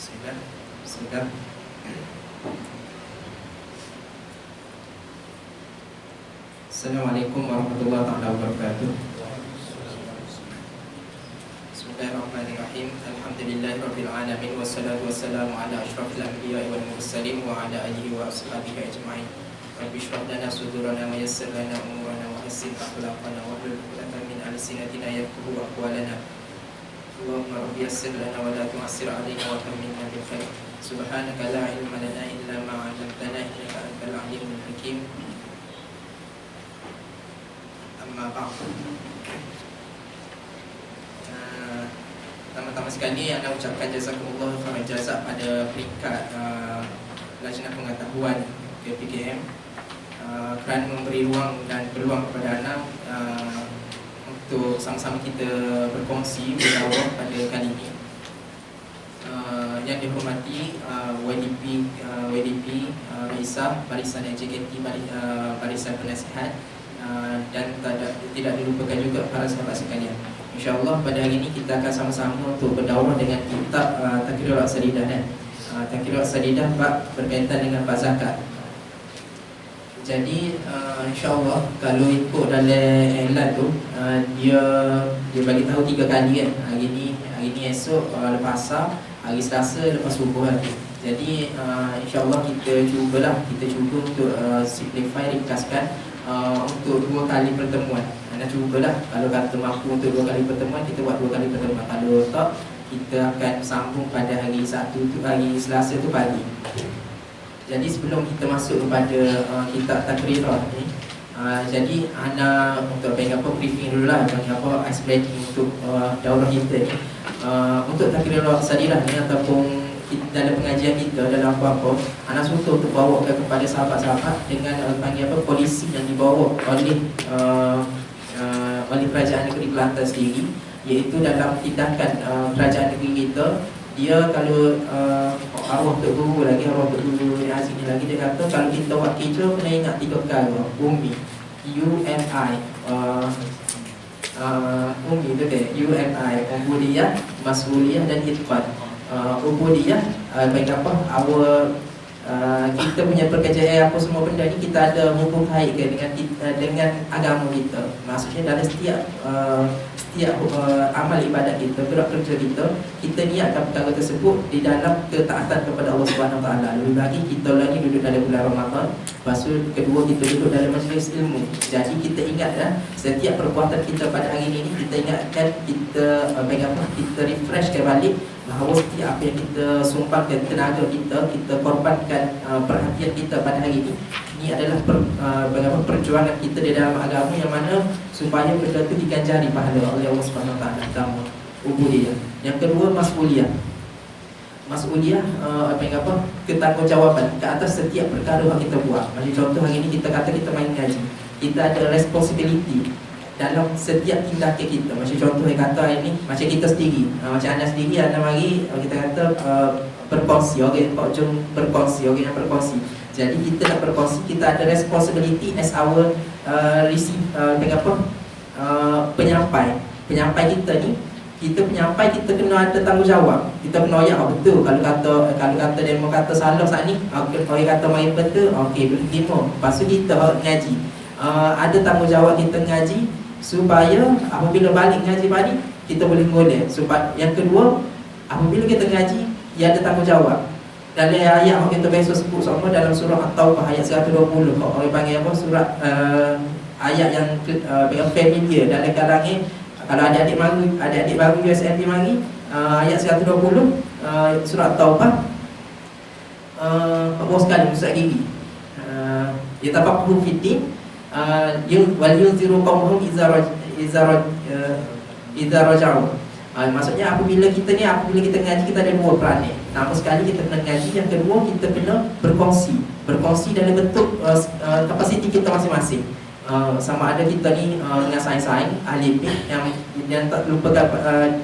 Bismillah. Bismillah. Assalamualaikum warahmatullahi wabarakatuh. Bismillahirrahmanirrahim. Alhamdulillahirabbil alamin wassalatu wassalamu ala asyrafil anbiya'i wal mursalin wa ala alihi wa ashabihi ajma'in. Rabbi shrah lana sudurana wa yassir lana umurana wa hassin akhlaqana wa hlul 'uqdatam min alsinatina yafqahu aqwalana. Allahumma rabbi yassir lana wa la tu'assir 'alaina wa tammimna bil khair. Subhanaka la ilma lana illa ma 'allamtana innaka antal 'alimul hakim. Amma ba'd. Pertama-tama sekali anda ucapkan jazakumullah khairan jazak pada peringkat Lajnah Pengetahuan KPKM kerana memberi ruang dan peluang kepada anda untuk sama-sama kita berkongsi berdakwah pada kali ini. Yang dihormati YDP Raisah, Barisan JKT, Barisan Penasihat, dan tidak dilupakan juga para sahabat sekalian. InsyaAllah pada hari ini kita akan sama-sama untuk berdakwah dengan kitab Taqrirul As-Sadidah. Taqrirul As-Sadidah bab berkaitan dengan bab zakat. Jadi insyaAllah kalau ikut dalam iklan tu dia bagi tahu 3 kali kan. Hari ni esok, lepas asar, hari Selasa, lepas subuh nanti. Jadi insyaAllah kita cuba untuk simplify, ringkaskan untuk 2 kali pertemuan. Anda cubalah, kalau kata mampu untuk 2 kali pertemuan, kita buat 2 kali pertemuan. Kalau tak, kita akan sambung pada hari Selasa tu pagi. Jadi sebelum kita masuk kepada kitab Taqrirah ni, jadi anda untuk briefing dulu lah, ice breaking untuk daurah kita ni. Untuk Taqrirul As-Sadidah ni ataupun dalam pengajian kita, dalam apa-apa, anda suka untuk bawakan kepada sahabat-sahabat dengan polisi yang dibawa oleh kerajaan negeri Kelantan sendiri, iaitu dalam tindakan kerajaan negeri kita. Dia kalau arwah Tok Guru lagi, arwah Tok Guru yang sini lagi, dia kata kalau kita buat kerja kena ingat 3 perkara. UMI, UMI tu deh, UMI, ubudiyah, mas'uliyah dan itqan. Ubudiyah kita punya pekerjaan apa semua benda ni, kita ada hubung baik dengan agama kita. Maksudnya dalam setiap amal ibadat kita, gerak kerja kita niatkan perkara tersebut di dalam ketaatan kepada Allah Subhanahu Wa Taala. Lebih lagi kita lagi duduk dalam bulan Ramadan, lepas tu kedua kita duduk dalam majlis ilmu. Jadi kita ingat setiap perbuatan kita pada hari ini kita ingatkan, kita refreshkan balik bahawa setiap apa yang kita sumpahkan, tenaga kita korbankan, perhatian kita pada hari ini adalah perjuangan kita di dalam agama, yang mana supaya benda itu diganjari pahala oleh Allah Subhanahu Wa Taala. Pertama, ubudiyah. Yang kedua, mas'uliyah. Mas'uliyah ketanggungjawaban ke atas setiap perkara yang kita buat. Macam contoh hari ini kita kata kita main ngaji, kita ada responsibility dalam setiap tindakan kita. Macam contoh yang kata ini, macam kita sendiri, macam anda sendiri, anda mari kita kata berkongsi, jom berkongsi, yang berkongsi. Jadi kita nak berkongsi, kita ada responsibility as our penyampai kita ni. Kita penyampai, kita kena ada tanggungjawab. Kita kena betul. Kalau kata demo kata salah saat ni, orang kata main betul, okey, boleh terima. Lepas tu kita ngaji, ada tanggungjawab kita ngaji supaya apabila balik ngaji balik kita boleh golek. Sebab yang kedua, apabila kita ngaji, ia ada tanggungjawab. Dalam ayat yang kita biasa sebut sama dalam surah At-Taubah ayat 120, orang panggil apa, surat ayat yang familiar dalam kalangan. Kalau adik-adik baru USNP mari, ayat 120 surah At-Taubah, apa sekali Ustaz Gigi, yatafaqahu fiddin wal yunziru qaumahum idza raja'u. Maksudnya apabila kita ngaji, kita ada 2 peranan. Pertama sekali kita kena ngaji, yang kedua kita kena berkongsi dalam bentuk kapasiti kita masing-masing. Sama ada kita ni dengan sains-sains ahli yang tak dilupakan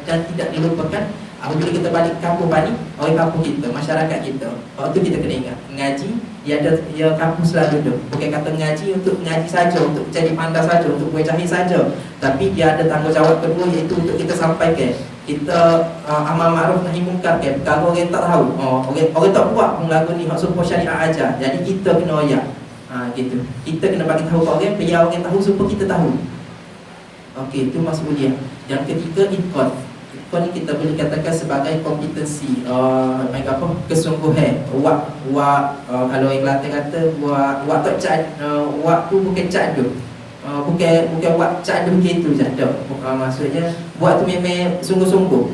dan tidak dilupakan apabila kita balik kampung Bani, orang kampung kita, masyarakat kita. Waktu kita kena ingat ngaji, ia kampung selalu duduk. Bukan kata ngaji untuk ngaji saja, untuk jadi pandai saja, untuk buat cahaya saja, tapi dia ada tanggungjawab kedua, iaitu untuk kita sampaikan kita amal ma'ruf nahi munkar ke, kalau orang tak tahu, orang tak buat pun lagu ni hak supaya syariat ajar. Jadi kita kena ayat. Gitu. Kita kena bagi tahu kat orang, biar orang tahu supaya kita tahu. Okey, itu mas'uliyah. Yang ketiga, itqan. Itqan ni kita boleh katakan sebagai kompetensi, kesungguhan. Kalau orang Kelantan kata wak tak cad, wak tu bukan cad tu. Bukan buat cak ada begitu je tak. Maksudnya buat tu memang sungguh-sungguh.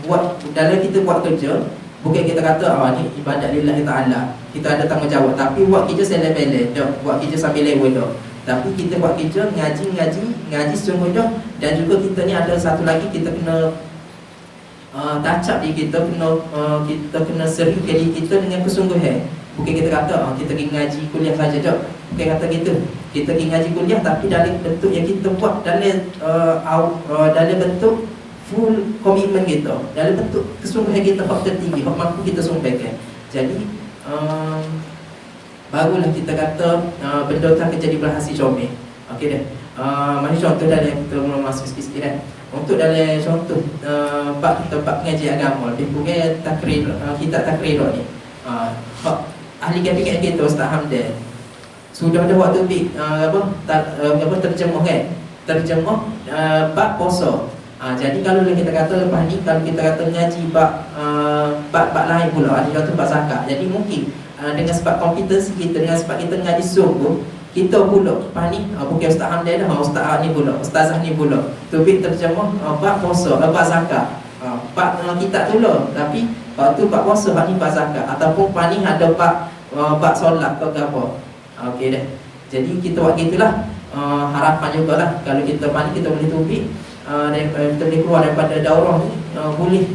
Buat dalam kita buat kerja, bukan kita kata ni ibadat lillahi ta'ala, kita ada tanggungjawab, tapi buat kerja sele-bele tak, buat kerja sambil level tak. Tapi kita buat kerja ngaji sungguh dah. Dan juga kita ni ada satu lagi, kita kena touch up diri kita, kita kena sering diri kita dengan kesungguhan. Bukan kita kata kita pergi ngaji kuliah saja tak. Bukan kata gitu. Kita pergi ngaji kuliah tapi dalam bentuk yang kita buat dalam bentuk full komitmen kita, dalam bentuk kesungguhan kita hak tertinggi, hak mampu kita sumpahkan. Jadi barulah kita kata benda tu akan jadi berhasil comel. Okey dah. Mari contoh dalam kita masuk sikit dah. Untuk dalam contoh kita bab ngaji agama, lebih kurang takrir, kitab takrir ni. Ahli KPK kita Ustaz Hamdan sudah ada waktu terjemah kan, terjemah bab puasa. Jadi kalau kita kata lepas ni, kalau kita kata ngaji bab lain pula, ada contoh bab zakat. Jadi mungkin dengan sebab kompetensi kita, dengan sebab kita ngaji sungguh, kita pula lepas ni bukan Ustaz Hamdan dah, Ustaz ni pula, Ustazah ni pula tubik terjemah bab puasa, bab zakat. Bab kitab tu lah, tapi bab tu bab puasa, bab ni bab zakat, ataupun bab ni ada bab solat ke apa. Okey dah. Jadi kita buat gitulah. Harapan jugalah kalau kita pandai, kita boleh tubik dan kita boleh keluar daripada daurah ni, boleh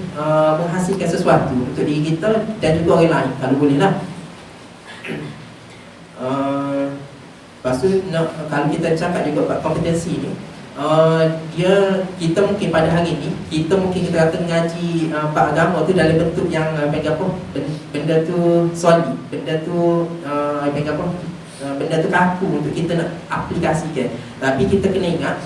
menghasilkan sesuatu untuk diri kita dan juga orang lain kalau boleh lah. Lepas tu kalau kita cakap juga kompetensi ni, kita mungkin pada hari ni kita kata ngaji bab agama tu dalam bentuk yang benda tu solid, benda tu benda tu kaku untuk kita nak aplikasikan. Tapi kita kena ingat,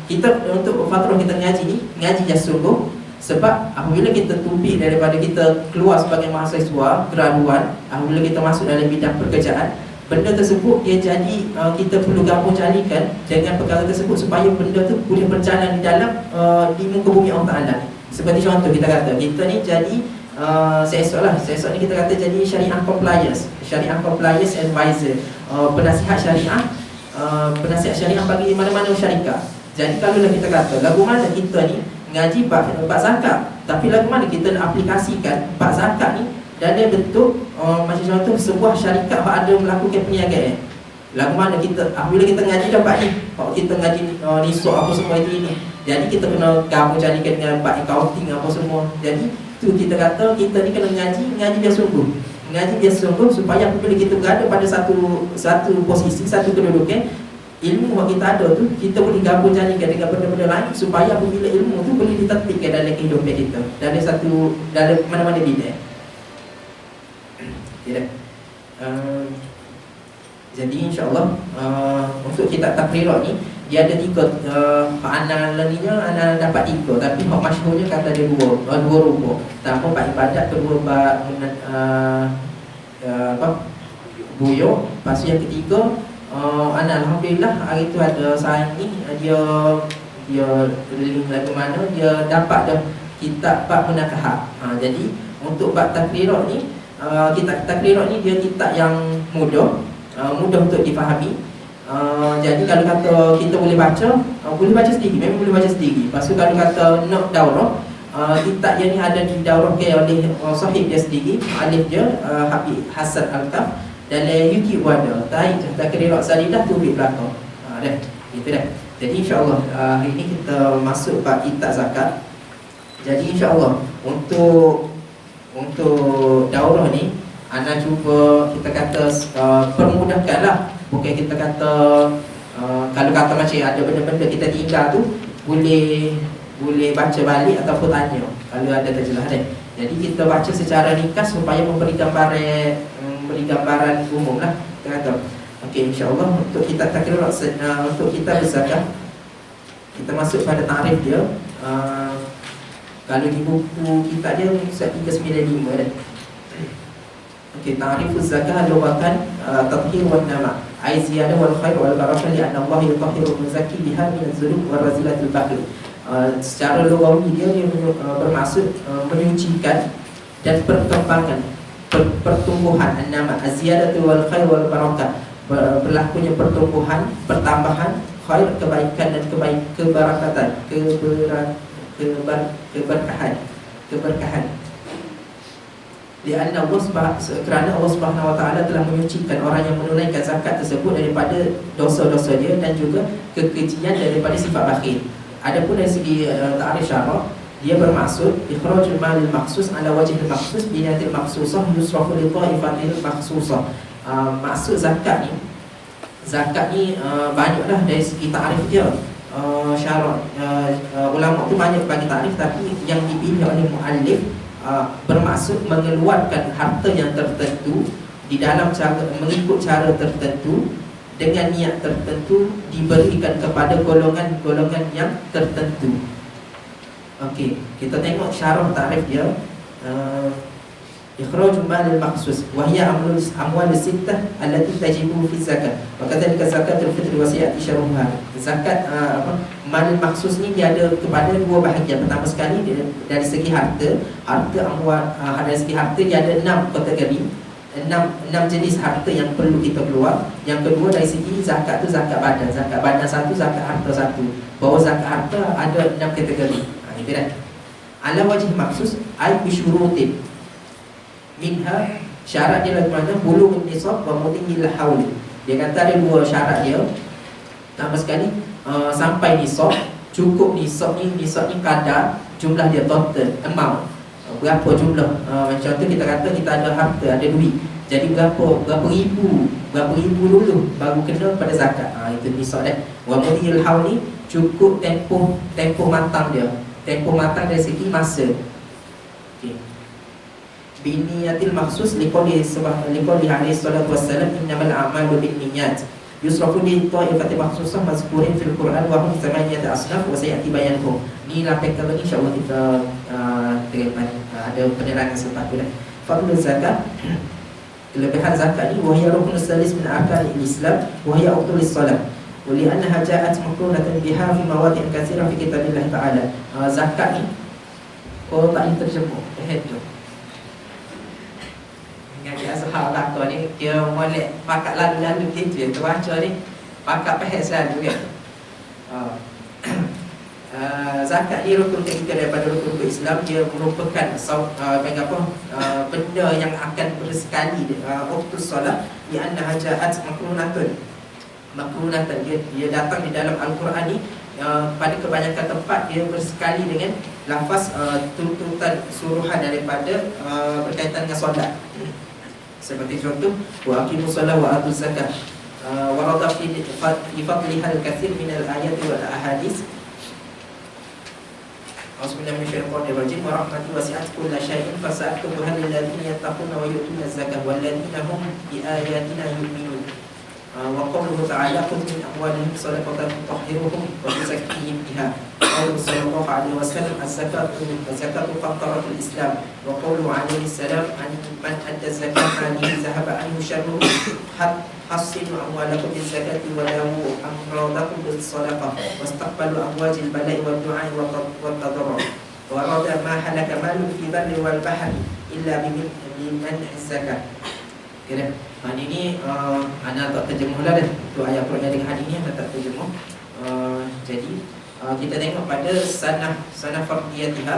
kita untuk fatrah kita ngaji ni, ngaji yang sungguh. Sebab apabila kita tubik daripada kita keluar sebagai mahasiswa graduan, apabila kita masuk dalam bidang pekerjaan, benda tersebut dia jadi kita perlu gabung jalikan dengan perkara tersebut supaya benda tu boleh berjalan di dalam di muka bumi Allah Ta'ala. Seperti contoh kita kata, kita ni jadi seesok ni kita kata jadi syariah compliance advisor, penasihat syariah bagi mana-mana syarikat. Jadi kalau kita kata lagu mana kita ni ngaji bab zakat, tapi lagu mana kita nak aplikasikan bab zakat ni dalam bentuk macam contoh sebuah syarikat yang ada melakukan perniagaan. Lagu mana kita apabila kita ngaji dapat ni, kalau kita ngaji nisab apa semua ini, jadi kita kena gabung jadikan dengan bab accounting apa semua. Jadi tu kita kata kita ni kena ngaji dia sungguh. Ngaji dia sungguh supaya apabila kita berada pada satu posisi, satu kedudukan, ilmu yang kita ada tu kita boleh gabung jadikan dengan benda-benda lain supaya apabila ilmu tu boleh ditatbikkan dalam kehidupan kita dalam mana-mana bidang. Tidak. Jadi insyaAllah untuk kitab takrirat ni dia ada 3 analaninya, ana dapat 3, tapi hak masyhurnya kata dia 2 rupa. Tanpa bab ibadat, kedua bab buyuk. Lepas tu yang ketiga, ana alhamdulillah hari tu ada saya ni dia keliling lagu mana dia dapat dah kitab bab menakah. Jadi untuk bab takrirat ni, kitab takrirat ni dia kitab yang mudah untuk difahami. Jadi kalau kata kita boleh baca sendiri, memang boleh baca sendiri. Lepas tu kalau kata nak daurah, kitab yang ni ada di daurah oleh sahib dia sendiri, alif dia Habib Hasan Al-Kaf. Dalam YouTube ada takrirat salidah tu di belakang. Dah, gitu dah. Jadi insya-Allah hari ni kita masuk bab kitab zakat. Jadi insya-Allah untuk daurah ni ana cuba kita kata permudahkanlah. Bukan kita kata kalau kata macam ada benda-benda kita tinggal tu boleh baca balik ataupun tanya kalau ada terjelas dah. Jadi kita baca secara ringkas supaya memberi gambaran umum lah kita kata. Okey, insya-Allah untuk kita takrirat untuk kita berzakat kita masuk pada tarikh dia. Kalau di buku kita dia Musa 395 kan. Okey, ta'rifuz zakah lughatan tathhir wan nama. Ai ziyadah wal khair wal barakah li anna Allah yutahhiru muzakki biha min az-zulum wa razilatil bakhil. Secara lughawi dia bermaksud menyucikan dan perkembangan, pertumbuhan an-nama, az-ziyadatu wal khair wal barakah. Berlakunya pertumbuhan, pertambahan, khair, kebaikan dan kebarakatan, keberkahan. Kerana Allah Subhanahu Wa Taala telah menyucikan orang yang menunaikan zakat tersebut daripada dosa-dosa dia dan juga kekejian daripada sifat bakhil. Adapun dari segi ta'rif syarak, dia bermaksud ikhrajul malil makhsus ala wajhil makhsus bi niyatil makhsusah yusrafu li ta'ifatil makhsusah. Maksud zakat ni banyaklah dari segi ta'rif dia. Syarak ulama tu banyak bagi ta'rif, tapi yang dipilih oleh muallif bermaksud mengeluarkan harta yang tertentu di dalam cara mengikut cara tertentu dengan niat tertentu diberikan kepada golongan-golongan yang tertentu. Okey, kita tengok syarah ta'rif dia. Ikhraj mal al-makhsus wa hiya amwal sittah allati tajibu fi zakat. Wa kadzalika zakatul fitr wa siyati syarhuha. Zakat mal makhsus ni dia ada kepada dua bahagian. Pertama sekali dari segi harta amwal, dari segi harta dia ada 6 kategori, 6 jenis harta yang perlu kita keluar. Yang kedua dari segi zakat tu zakat badan. Zakat badan satu, zakat harta satu. Bahawa zakat harta ada 6 kategori. Itu dah. Ala wajh makhsus ay bi syurutin. Minha, syarat dia bagaimana? Bulughun nisab wa mudhil haul. Dia kata ada dua syarat dia. Pertama sekali sampai nisab, cukup nisab ni kadar jumlah dia total amount. Berapa jumlah? Macam tu kita kata kita ada harta, ada duit. Jadi berapa ribu dulu baru kena pada zakat. Itu nisab dah. Wa mudhil haul ni cukup tempoh matang dia. Tempoh matang dari segi masa. Okey. Biniyatil makhsus liqouli alaihi salatu wassalam innamal a'malu binniyat yusrafu li ta'ifati makhsusah mazkurin fil Quran wa hum thamaniyat asnaf wa sayati bayanuhum. Ni lampaikan lagi insya-Allah kita ada penerangan selepas tu dah. Fadlul zakat, kelebihan zakat ni wahia ruknus salis min arkanil Islam wa hiya uqtulis salat wa li annaha ja'at maqrunatan biha fi mawadhi'in katsira fi kitabillah ta'ala. Zakat ni kalau tak diterjemah tu dia sahab belakang ni, dia molek pakat lalu-lalu gitu ya. Terbaca ni pakat pahit selalu kan. Zakat ni rukun ketiga daripada rukun Islam. Dia merupakan benda yang akan bersekali waktu solat. Ia anna hajat makrunatan. Dia datang di dalam Al-Quran ni. Pada kebanyakan tempat dia bersekali dengan lafaz tuntutan suruhan daripada berkaitan dengan solat. Seperti contoh wa aqimus shalah wa atuz zakat. Warada fi fadliha al-katsir min al-ayat wal ahadits. Bismillahir rahmanir rahim. Wa rahmatu wasi'at kulla syai'in fasa'tubuha lil ladzina yattaquna wa yu'tuna az-zakata wal ladzina hum bi ayatina yu'minun. Wa qawluhu ta'ala khudh min amwalihim sadaqatan tutahhiruhum wa tuzakkihim biha. Qawluhu sallallahu alaihi wasallam az-zakatu qattaratul Islam. Wa qawluhu alaihi salam man adda zakata li zahaba anhu syarruhu hassinu amwalakum biz zakati wa lahu amradakum bis sadaqah wastaqbalu amwajil bala'i wad du'a wa tadarrur. Wa rada ma halaka malun fi barri wal bahri illa biman az-zakat. Kira ini ana tak terjemah lah dah. Tu ayat Quran dengan hadis ni ana tak terjemah. Jadi kita tengok pada sanah fardiyatiha.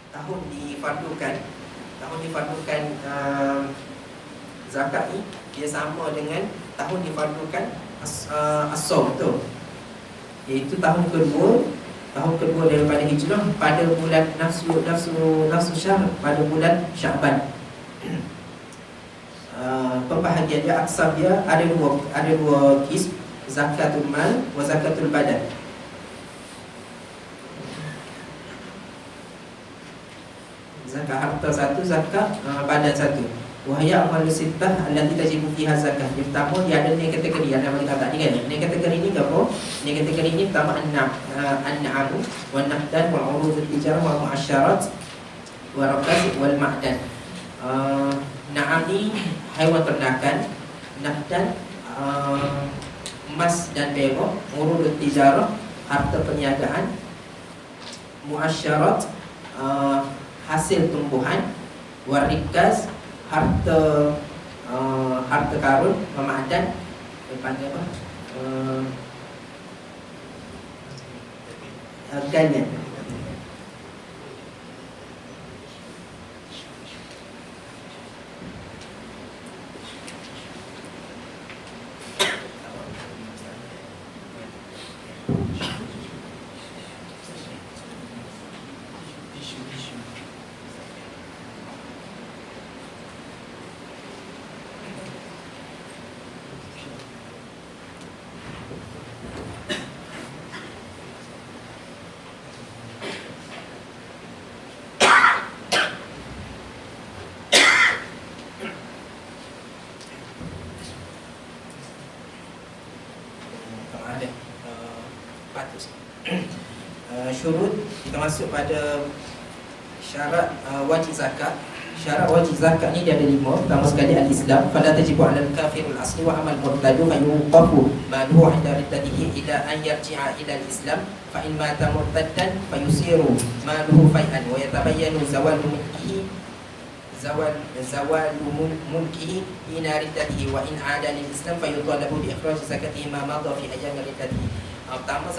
Tahun difardukan zakat ni dia sama dengan tahun difardukan as-saum tu. Iaitu tahun kedua daripada hijrah pada bulan nafsu syahr, pada bulan Sya'ban. Pembahagian dia aksam dia ada dua kism, zakatul mal wa zakatul badan. Zakat harta satu, zakat badan satu. Wahya amal sittah allati tajibu fiha zakah. Yang pertama dia ada ni kategori yang nama kita tadi kan. Ni kategori ni apa? Ni kategori ni pertama an-na'am wal nahdan wal urud al-tijarah wal mu'asyarat wal rakaz wal ma'dan. Na'am ni haiwan ternakan, nahdan emas dan perak, urud al-tijarah harta perniagaan, mu'asyarat hasil tumbuhan, wal rikaz harta karun, ma'dan panggil apa? Ganyan. Syurut, kita masuk pada syarat wajib zakat. Syarat wajib zakat ni dia ada 5. Pertama sekali al-Islam, fala tajibu 'alal kafiril asli wa amal murtadu fa yuqafu maluhu 'inda riddatihi ila an yarji'a ila al-Islam fa in mata murtaddan fa yusiru maluhu fai'an wa yatabayyanu zawalu mulkihi ila riddatihi wa in 'ada lil-Islam fa yutalabu bi ikhraj zakatihi ma madha fi ayyam riddatihi. Pertama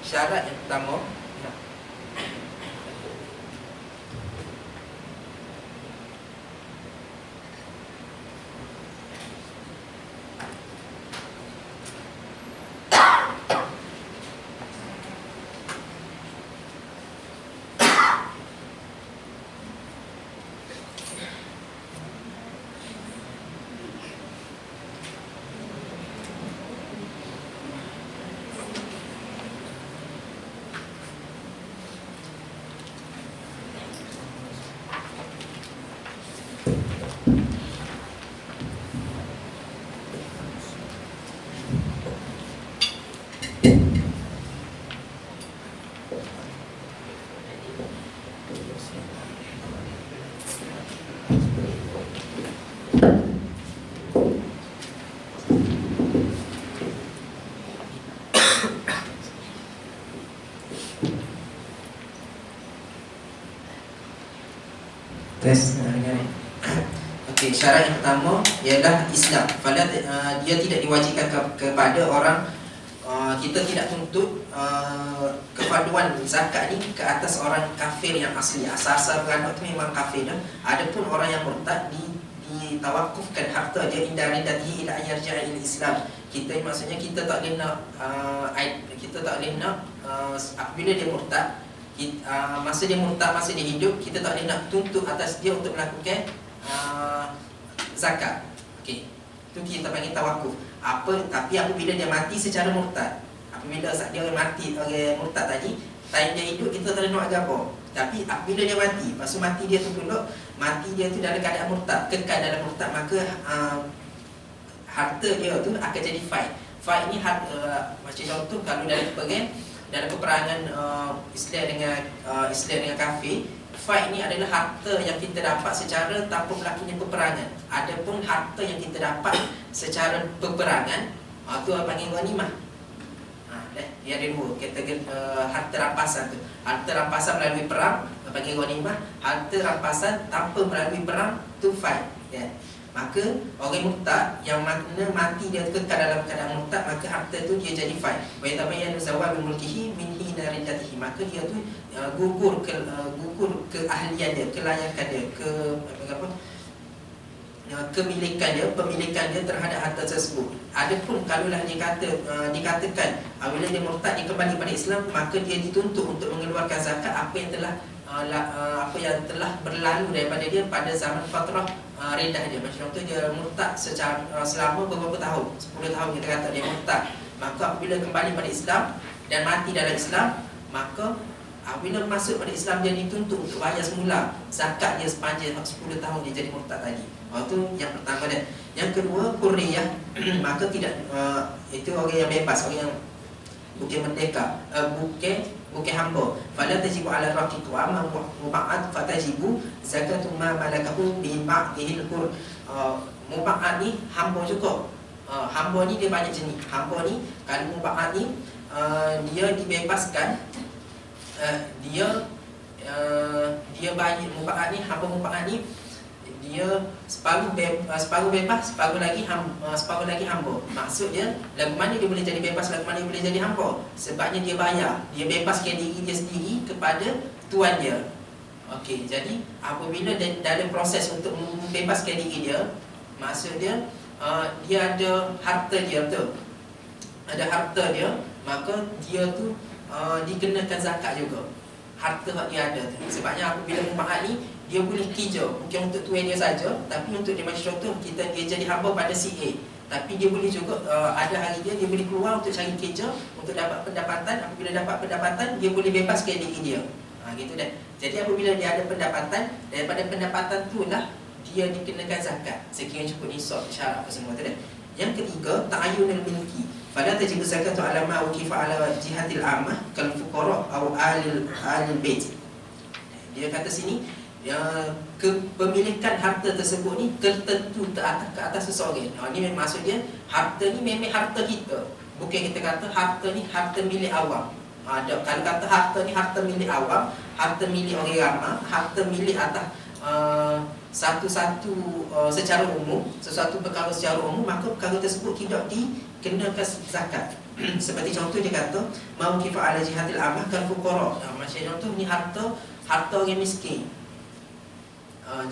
syarat yang pertama Okey, syarat yang pertama ialah Islam. Fala dia tidak diwajibkan kepada orang, kita tidak tuntut kefarduan zakat ni ke atas orang kafir yang asli. Asal-asal beranak tu memang kafir dah. Adapun orang yang murtad ditawakufkan harta dia inda ridatihi ila yarji'a ila Islam. Kita maksudnya kita tak boleh nak apabila dia murtad, masa dia murtad, masa dia hidup, kita tak boleh nak tuntut atas dia untuk melakukan zakat. Okey, itu kita panggil tawakuf. Tapi apabila dia mati secara murtad, apabila dia mati orang murtad tadi, time dia hidup kita tak boleh nak apa. Tapi apabila dia mati, masa mati dia tu pula, mati dia tu dalam keadaan murtad, kekal dalam murtad, maka harta dia tu akan jadi fai. Fai ni macam contoh kalau dalam peperangan Islam dengan kafir, fai ni adalah harta yang kita dapat secara tanpa berlakunya peperangan. Adapun harta yang kita dapat secara peperangan, tu panggil ghanimah. Dia ada dua kategori harta rampasan tu. Harta rampasan melalui perang panggil ghanimah, harta rampasan tanpa melalui perang tu fai. Maka orang murtad yang mana mati dia kekal dalam keadaan murtad, maka harta tu dia jadi fai. Wa yatabayyanu zawalu mulkihi min hina riddatihi. Maka dia tu gugur keahlian dia, kelayakan dia, pemilikan dia terhadap harta tersebut. Adapun kalaulah dikatakan bila dia murtad dia kembali pada Islam, maka dia dituntut untuk mengeluarkan zakat apa yang telah berlalu daripada dia pada zaman fatrah redah dia. Macam contoh dia murtad selama beberapa tahun, 10 tahun kita kata dia murtad. Maka apabila kembali pada Islam dan mati dalam Islam, maka apabila masuk pada Islam dia dituntut untuk bayar semula zakat dia sepanjang 10 tahun dia jadi murtad tadi. Itu yang pertama dah. Yang kedua, hurriyah. Maka tidak itu orang yang bebas, orang yang bukan merdeka, bukan hamba. Fala tajibu ala raqiq wa amma muba'ad fatajibu zakatu ma malakahu bi ba'dihil hur. Muba'ad ni hamba juga. Hamba ni dia banyak jenis. Hamba ni kalau muba'ad ni dia dibebaskan, dia bayar muba'ad ni, hamba muba'ad ni dia separuh bebas, separuh lagi hamba. Maksud dia lagu mana dia boleh jadi bebas, lagu mana dia boleh jadi hamba. Sebabnya dia bayar, dia bebaskan diri dia sendiri kepada tuan dia. Okey, jadi apabila dalam proses untuk membebaskan diri dia, maksud dia dia ada harta dia tu. Ada harta dia, maka dia tu dikenakan zakat juga. Harta yang dia ada tu. Sebabnya apabila muba'ad ni dia boleh kerja, bukan untuk tuan dia saja, tapi untuk dia, macam contoh dia jadi hamba pada si A, tapi dia boleh juga ada hari dia boleh keluar untuk cari kerja, untuk dapat pendapatan. Apabila dapat pendapatan, dia boleh bebaskan diri dia. Gitu dah. Jadi apabila dia ada pendapatan, daripada pendapatan tu lah dia dikenakan zakat sekiranya cukup nisab syarat apa semua tu dah. Yang ketiga, ta'ayyunul milki. Fala tajibu zakatu ala ma ukifa ala jihatil ammah kal fuqara aw alil bait. Dia kata sini kepemilikan harta tersebut ni tertentu ke atas seseorang. Ini maksud dia, harta ni memang harta kita. Bukan kita kata harta ni harta milik awam. Kalau kata harta ni harta milik awam, harta milik orang ramai, harta milik atas satu-satu secara umum, sesuatu perkara secara umum, maka perkara tersebut tidak dikenakan zakat. Seperti contoh dia kata mau kifa ala jihatil ammah kal fuqara. Macam contoh ni harta orang miskin.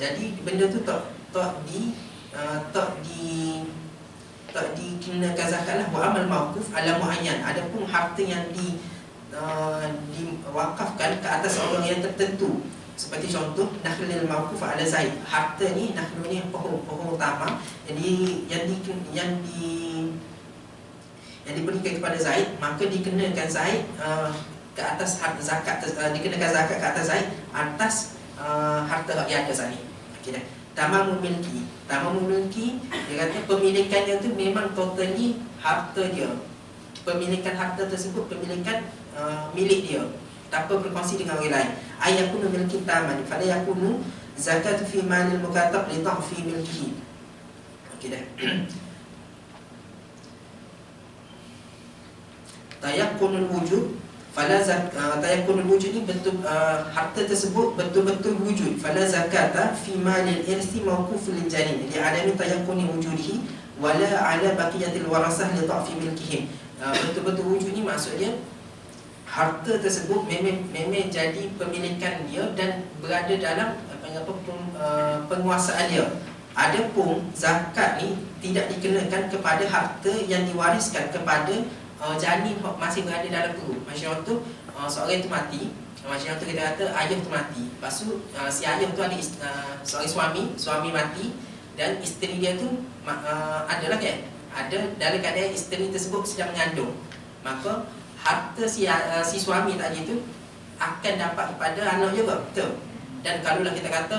Jadi benda tu tak dikenakan zakat lah. Wa amal mauquf ala muayyan. Adapun harta yang diwakafkan ke atas orang yang tertentu, seperti contoh nakhlil mauquf ala Zaid. Harta ni, nakhl ni pohon utama yang diberikan kepada Zaid, maka dikenakan Zaid ke atas harta zakat, dikenakan zakat ke atas Zaid atas harta yang ada Zaid. Okey dah. Tamamul milki, dia kata pemilikannya tu memang totally harta dia. Pemilikan harta tersebut pemilikan milik dia, tanpa berkongsi dengan orang lain. Ayakunu milki taman fala yakunu zakatu fi malil mukatab li ta'fi milkihi. Okey dah. Tayakkunul wujud fala tayakkunul wujud ni betul, harta tersebut betul-betul wujud. Fala zakata fi malil irsi mawquf lil janin li adami tayakkuni wujudihi wala ala baqiyatil warasah li ta'fi milkihim. Betul-betul wujud ni maksudnya harta tersebut memang jadi pemilikan dia dan berada dalam penguasaan dia. Adapun zakat ni tidak dikenakan kepada harta yang diwariskan kepada janin masih berada dalam perut. Macam contoh seorang tu mati, macam contoh kita kata ayah tu mati. Lepas tu si ayah tu ada seorang suami mati, dan isteri dia tu adalah kan, ada dalam keadaan isteri tersebut sedang mengandung. Maka harta si suami tadi tu akan dapat kepada anak juga, betul. Dan kalaulah kita kata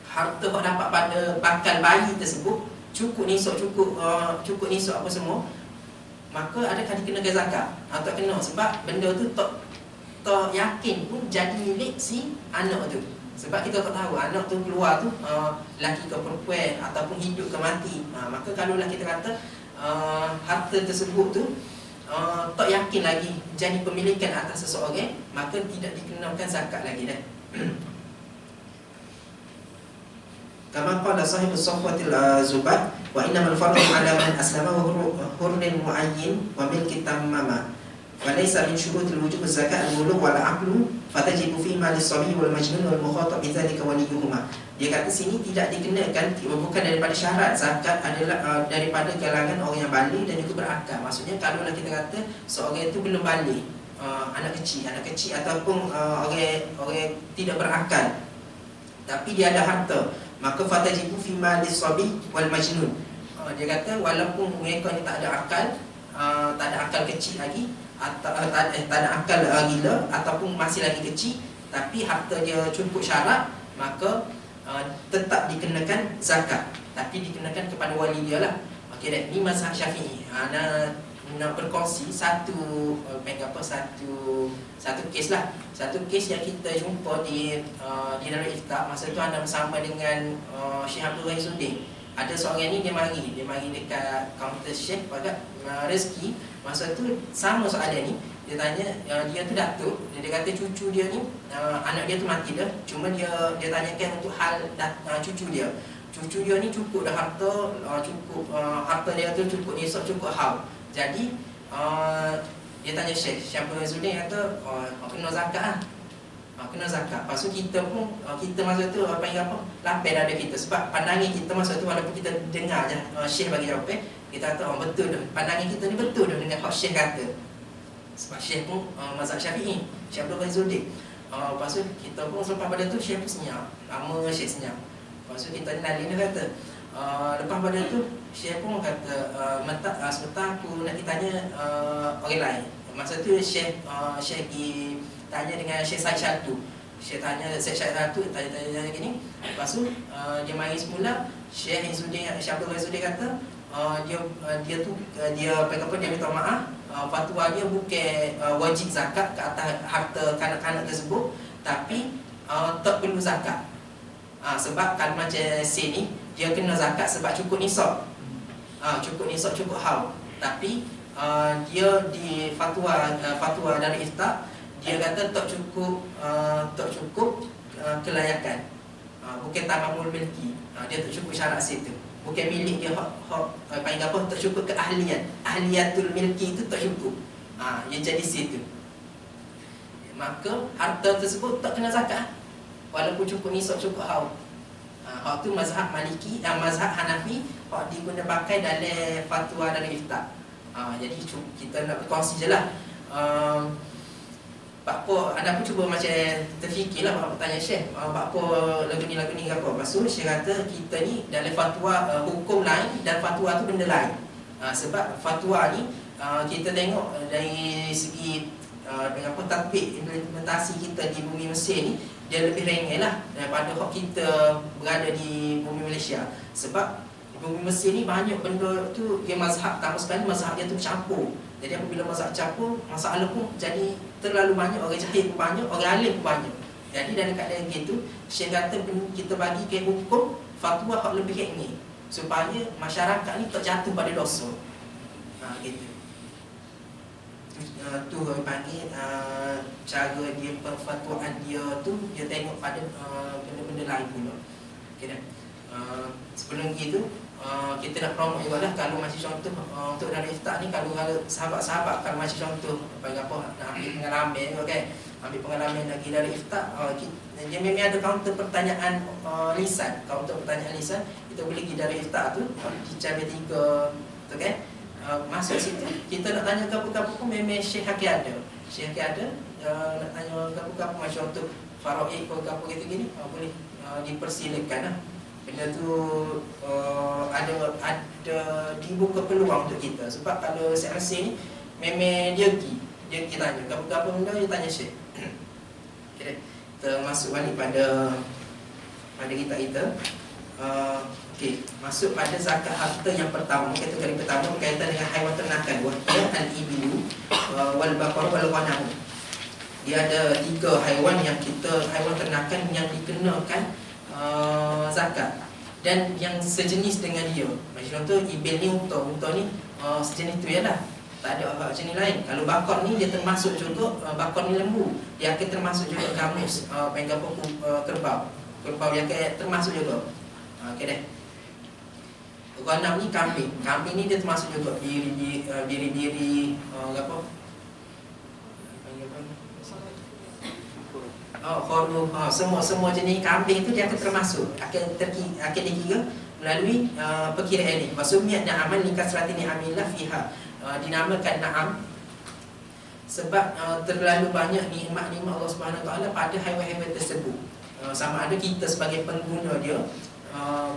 harta yang dapat pada bakal bayi tersebut cukup nisab apa semua, maka adakah dikenakan zakat? Tak kena, sebab benda tu tak yakin pun jadi milik si anak tu. Sebab kita tak tahu anak tu keluar tu lelaki ke perempuan ataupun hidup ke mati. Maka kalaulah kita kata harta tersebut tu tak yakin lagi jadi pemilikan atas seseorang, maka tidak dikenakan zakat lagi dah. Kama qala sahib as-safwatil zubat wa innamal farqu ala man aslama wa hurrin muayyin wa milki tamama wa laysa min syurutil wujub az-zakat al-muluk wal aqlu fatajibu fi mal as-sabi wal majnun wal mukhatab bidzalika waliyuhuma. Dia kata sini tidak dikenakan, bukan daripada syarat zakat adalah daripada kalangan orang yang balik dan juga berakal. Maksudnya kalaulah kita kata seorang itu belum balik, anak kecil ataupun orang tidak berakal, tapi dia ada harta, maka fatajibu fi malis sabi wal majnun. Dia kata walaupun mereka ni tak ada akal, tak ada akal kecil lagi, atau tak ada akal gila ataupun masih lagi kecil, tapi harta dia cukup syarat, maka tetap dikenakan zakat, tapi dikenakan kepada wali dia lah. Okey dah, ni mazhab Syafi'i. Nak berkongsi satu kes lah. Satu kes yang kita jumpa di Darul Ifta. Masa tu anda bersama dengan Syekh Abdul Ghaizuddin. Ada seorang ni dia mari dekat kaunter Syekh pada rezeki. Masa tu sama soalan ni. Dia tanya, dia tu datuk, dia kata cucu dia ni, anak dia tu mati dah. Cuma dia tanyakan untuk hal cucu dia. Cucu dia ni cukup dah harta, harta dia tu cukup nisab, cukup haul. Jadi dia tanya Syekh Abdul Ghaizuddin, kata kena zakat lah. Kena zakat. Lepas tu kita pun, kita masa tu panggil apa? Lapar dada kita. Sebab pandangan kita masa tu, walaupun kita dengar je Syekh bagi jawapan, kita kata betul dah. Pandangan kita ni betul dah dengan hak Syekh kata. Sebab Syekh pun mazhab Syafi'i, Syekh Abdul Ghaizuddin. Lepas tu kita pun selepas pada tu Syekh pun senyap. Lama Syekh senyap. Lepas tu kita nalin dia kata, lepas pada tu Syekh pun kata, sebentar aku nak tanya orang lain. Masa tu Syekh pergi tanya dengan Syekh Said Syatu. Syekh tanya Syekh Syatu, tanya gini. Lepas tu dia mari semula Syekh Abdul Ghaizuddin kata, dia minta maaf. Fatwa dia bukan wajib zakat ke atas harta kanak-kanak tersebut, tapi tak perlu zakat. Sebab kalau macam C ni, dia kena zakat sebab cukup nisab. Cukup nisab, cukup haul. Tapi dia di fatwa dari Ifta, dia kata tak cukup kelayakan. Bukan tamamul milki. Dia tak cukup syarat situ. Bukan milik dia, panggil apa, tak cukup keahlian. Ahliyatul milki itu tak cukup. Dia jadi situ. Maka harta tersebut tak kena zakat, walaupun cukup nisab, cukup haul. Hak tu mazhab Maliki, mazhab Hanafi, hak diguna pakai dalam fatwa dari Ifta. Jadi kita nak berkongsi je lah. Apa anda pun cuba macam terfikirlah apa tanya Syekh, apa lagu ni ke apa. Lepas tu Syekh kata kita ni dalam fatwa hukum lain dan fatwa tu benda lain. Sebab fatwa ni kita tengok dari segi dengan apa tatbik implementasi kita di bumi Mesir ni, dia lebih ringan lah daripada hak kita berada di bumi Malaysia. Sebab di bumi Mesir ni banyak benda tu dia mazhab, tambah sekali mazhab dia tu bercampur. Jadi apabila mazhab campur, masalah pun jadi terlalu banyak. Orang jahil pun banyak, orang alim pun banyak. Jadi dalam keadaan gitu, Syekh kata kita bagi ke hukum fatwa hak lebih ini, supaya masyarakat ni tak jatuh pada dosa. Gitu. Tu orang panggil cara dia perfatwaan dia tu, dia tengok pada benda-benda lain pula. Okay, sebelum gitu kita nak promote juga lah. Kalau macam contoh untuk dari Ifta ni, kalau sahabat-sahabat kalau macam contoh apa nak ambil pengalaman, okay, ambil pengalaman lagi dari Ifta, dia memang ada kaunter pertanyaan lisan. Kaunter pertanyaan lisan kita boleh pergi dari Ifta tu di cabang 3 tu, okay. Masuk situ kita nak tanya apa-apa pun memang Syekh Haki ada. Syekh Haki ada, nak tanya apa-apa macam contoh faraid ke apa gitu gini, boleh dipersilakan lah. Benda tu ada dibuka peluang untuk kita. Sebab kalau Syekh ni memang dia tanya apa benda, dia tanya Syekh. Okay, kita masuk balik pada kita. Okey, masuk pada zakat harta yang pertama. Kategori pertama berkaitan dengan haiwan ternakan, wahia al-ibilu wal baqar wal ghanam. Dia ada 3 haiwan haiwan ternakan yang dikenakan zakat, dan yang sejenis dengan dia. Macam contoh ibil ni, unta ni sejenis tu yalah, tak ada jenis lain. Kalau bakar ni dia termasuk juga, bakar ni lembu, dia akan termasuk juga gamus, kerbau yang termasuk juga. Okey dah. Ghanam ni kambing ni dia termasuk juga biri apa? Khoruf, semua jenis kambing tu dia akan termasuk, akan dikira melalui perkiraan ini. Wasumiyat na'aman likasrati ni'amillah fiha. Dinamakan na'am sebab terlalu banyak nikmat-nikmat Allah Subhanahu Wa Taala pada haiwan-haiwan tersebut. Sama ada kita sebagai pengguna dia,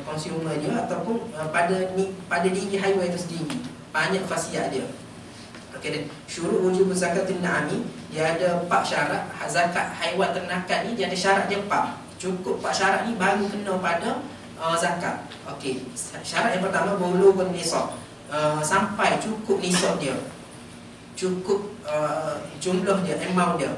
consumer dia, ataupun pada diri haiwan itu sendiri. Banyak khasiat dia. Okey, syurut wujub zakatul na'ami, dia ada 4 syarat. Zakat haiwan ternakan ni dia ada syarat dia 4. Cukup 4 syarat ni baru kena pada zakat. Okey, syarat yang pertama bulughun nisab. Sampai cukup nisab dia. Cukup jumlah dia, amount dia.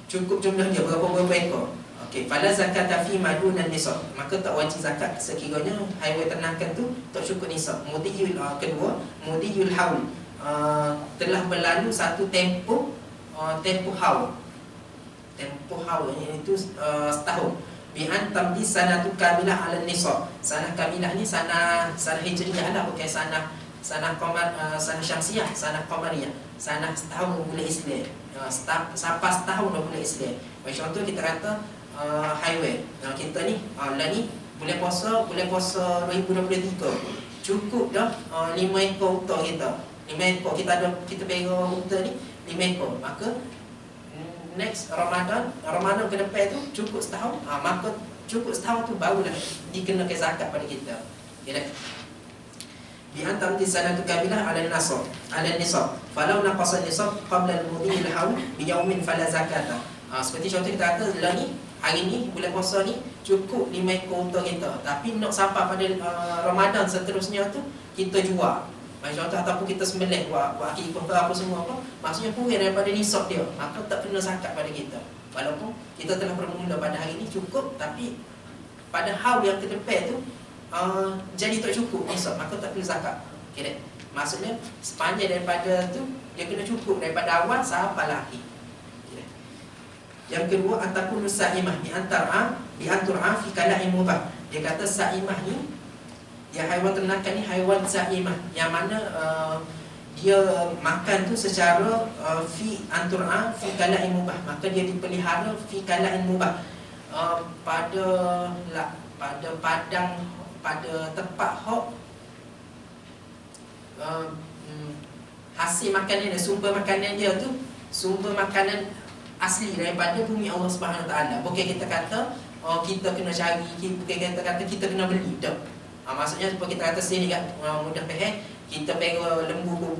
Cukup jumlah dia berapa ekor. Okey, fala zakat fi madunan nisab. Maka tak wajib zakat sekiranya haiwan ternakan tu tak cukup nisab. Mudiyul kedua, mudiyul haul. Telah berlalu satu tempoh haul. Tempoh haul iaitu setahun. Bi'an tamdi sanatu kamilah ala nisab. Sanah kamilah ni sanah hijriyah lah, bukan sanah qamar, sanah syamsiah, sanah qamariyah. Sanah setahun bulan Islam. Sampai setahun bulan Islam. Contoh kita kata highway. Kita ni lah ni bulan puasa 2023. Cukup dah 5 ekor unta kita. 5 ekor kita pegang unta ni 5 ekor. Maka next Ramadan ke depan tu cukup setahun. Maka cukup setahun tu barulah dikenakan zakat pada kita. Ya dah. Bi antam di sanatu kamilah ala nisab. Falau naqasa nisab qabla al-mudhi al-hawl bi yawmin fala zakata. Seperti contoh kita kata lah ni, hari ni bulan puasa ni cukup 5 ekor unta kita, tapi nak sampai pada Ramadan seterusnya tu kita jual. Contoh ataupun kita sembelih buat akikah ke apa semua apa, maksudnya kurang daripada nisab dia, maka tak kena zakat pada kita. Walaupun kita telah bermula pada hari ni cukup, tapi pada haul yang ke depan tu jadi tak cukup nisab, maka tak kena zakat. Okey tak? Maksudnya sepanjang daripada tu dia kena cukup daripada awal sampai akhir. Yang kedua, antakun sa'imah bi antar'a fi kala'in mubah. Dia kata sa'imah ni, dia haiwan ternakan ni haiwan sa'imah, yang mana dia makan tu secara fi antar'a fi kala'in mubah. Maka dia dipelihara fi kala'in mubah, pada padang, pada tempat hok hasil makanan dia, sumber makanan dia tu sumber makanan asli daripada bumi Allah Subhanahu Wa Taala. Bukan kita kata kita kena cari, bukan kita kata kita kena beli. Tak. Maksudnya seperti kita kata sini kan, mudah faham, kita pegang lembu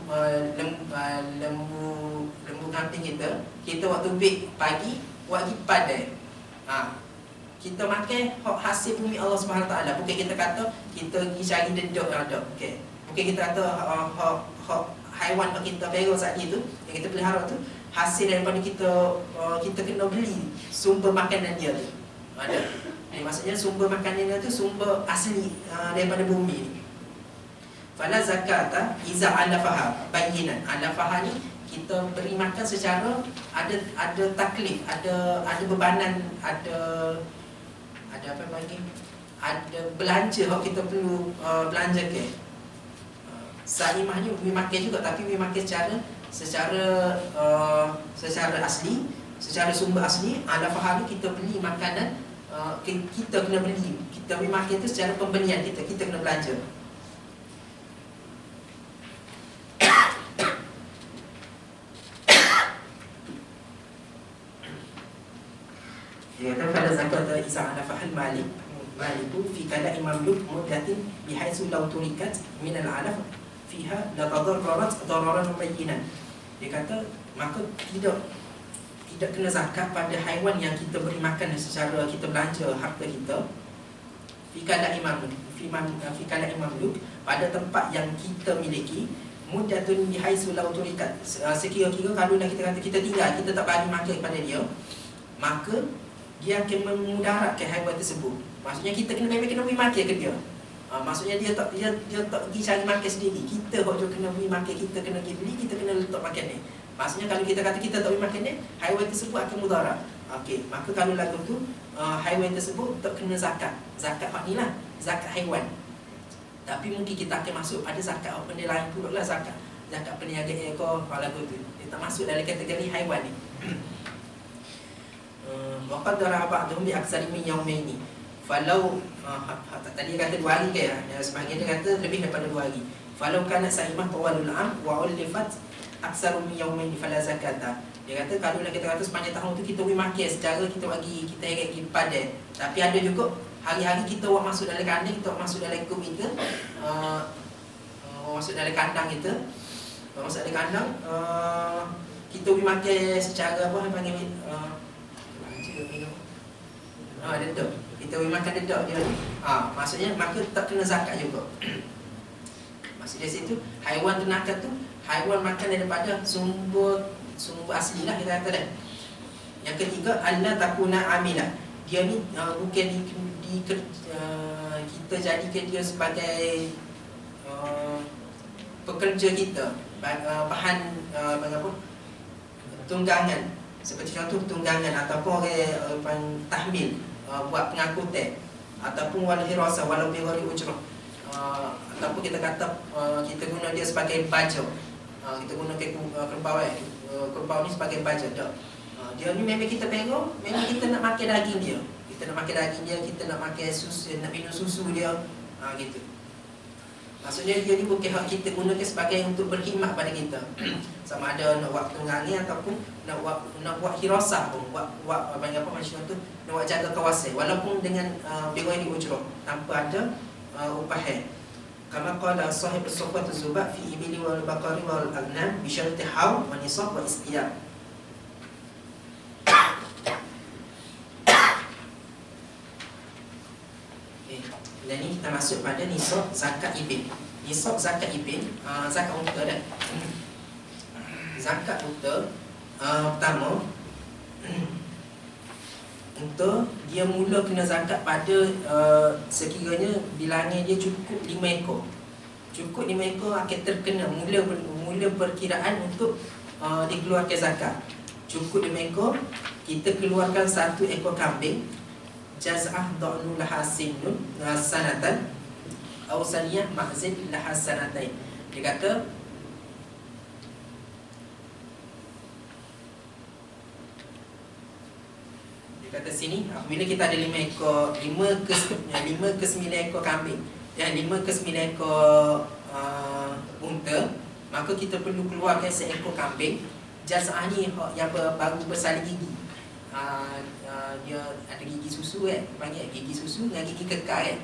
kambing kita waktu beg pagi buat pergi padai. Kita makan hasil bumi Allah Subhanahu Wa Taala. Bukan kita kata kita pergi cari dedok yang ada. Okey. Bukan kita kata haiwan yang kita pegang saat itu, yang kita pelihara tu hasil daripada kita kena beli sumber makanan dia tu. Ada. Maksudnya sumber makanan dia tu sumber asli daripada bumi ni. Fala zakata iza alafaha bayinan. Alafaha ni kita beri makan secara ada taklif, ada bebanan, ada apa lagi? Ada belanja yang kita perlu belanja ke. Saimah ni we makan juga, tapi we makan secara asli, secara sumber asli. Alafah ni kita beli makanan, kita kena beli, kita beli makan tu secara pembelian kita kena belanja. Dia kata pada zakat isa alafah al-malik maliku fi kala'i mamluk muddatin bihaitsu law turikat min al-alaf fiha la tadarrarat dararan bayyinan. Dia kata maka tidak kena zakat pada haiwan yang kita beri makan secara kita belanja harta kita fi kala'i mamluk pada tempat yang kita miliki muddatun bihaitsu law turikat, sekira-kira kalau kita kata kita tinggal, kita tak bagi makan kepada dia, maka dia akan memudaratkan haiwan tersebut. Maksudnya kita kena beri makan ke dia. Maksudnya dia tak pergi cari makan sendiri. Kita hok kena beri makan, kita kena pergi beli, kita kena letak makan ni. Maksudnya kalau kita kata kita tak beri makan ni, haiwan tersebut akan mudarat. Okey, maka kalau lagu tu haiwan tersebut tak kena zakat. Zakat hak ni lah, zakat haiwan. Tapi mungkin kita akan masuk pada zakat benda lain pula lah, zakat perniagaan ekor lagu tu. Dia tak masuk dalam kategori haiwan ni. Waqad dara ba'dhum bi aksari min yawmaini. Falau tadi kata 2 hari ke ya? Sebahagian dia kata lebih daripada 2 hari. Falau kana sa'imah tawalul am wa ulifat aksaru min yawmaini fala zakata. Dia kata kalau kita kata sepanjang tahun tu kita beri makan secara kita bagi, kita heret pergi padai. Tapi ada juga hari-hari kita buat masuk dalam kandang, kita buat masuk dalam ekor kita, masuk dalam kandang kita, masuk dalam kandang, kita boleh makan secara apa yang panggil dedak. Kita boleh makan dedak dia ni. Maksudnya maka tak kena zakat juga. Maksudnya situ haiwan ternakan tu haiwan makan daripada sumber asli lah kita kata dah. Yang ketiga, Allah takuna amilah. Dia ni bukan kita jadikan dia sebagai pekerja kita, bahan apa, tunggangan. Seperti contoh tunggangan ataupun orang tahmil, buat pengangkutan, ataupun wal hirasa walau bi ghairi ujrah, ataupun kita kata kita guna dia sebagai baju, kita guna kerbau ni sebagai baju dah. Dia ni memang kita pegang, memang kita nak makan daging dia. Kita nak makan daging dia, kita nak makan susu, nak minum susu dia, gitu. Maksudnya dia ni bukan hak kita gunakan sebagai untuk berkhidmat pada kita. Sama ada nak buat tunggangan ataupun nak buat hirasah pun, buat apa macam tu, nak buat jaga kawasan walaupun dengan bighairi ujrah, tanpa ada upah. Kama qala sahib as-sufat az-zubat fi ibli wal baqari wal aghnam bi syarti hawl wa nisab wa istiyab. Dan ni kita masuk pada nisab zakat ibil. Nisab zakat ibil, zakat unta dah. Zakat unta pertama, unta dia mula kena zakat pada sekiranya bilangan dia cukup 5 ekor. Cukup 5 ekor akan terkena mula perkiraan untuk dikeluarkan zakat. Cukup 5 ekor, kita keluarkan 1 ekor kambing. Jaz'ah da'nu laha sinnun sanatan aw saniyah ma'zid laha sanatain. Dia kata sini bila kita ada 5 ke 9 ekor kambing dan 5 ke 9 ekor unta, maka kita perlu keluarkan seekor kambing. Jaz'ah ni yang baru bersalin gigi. Dia ada gigi susu kan, panggil gigi susu dengan gigi kekal kan.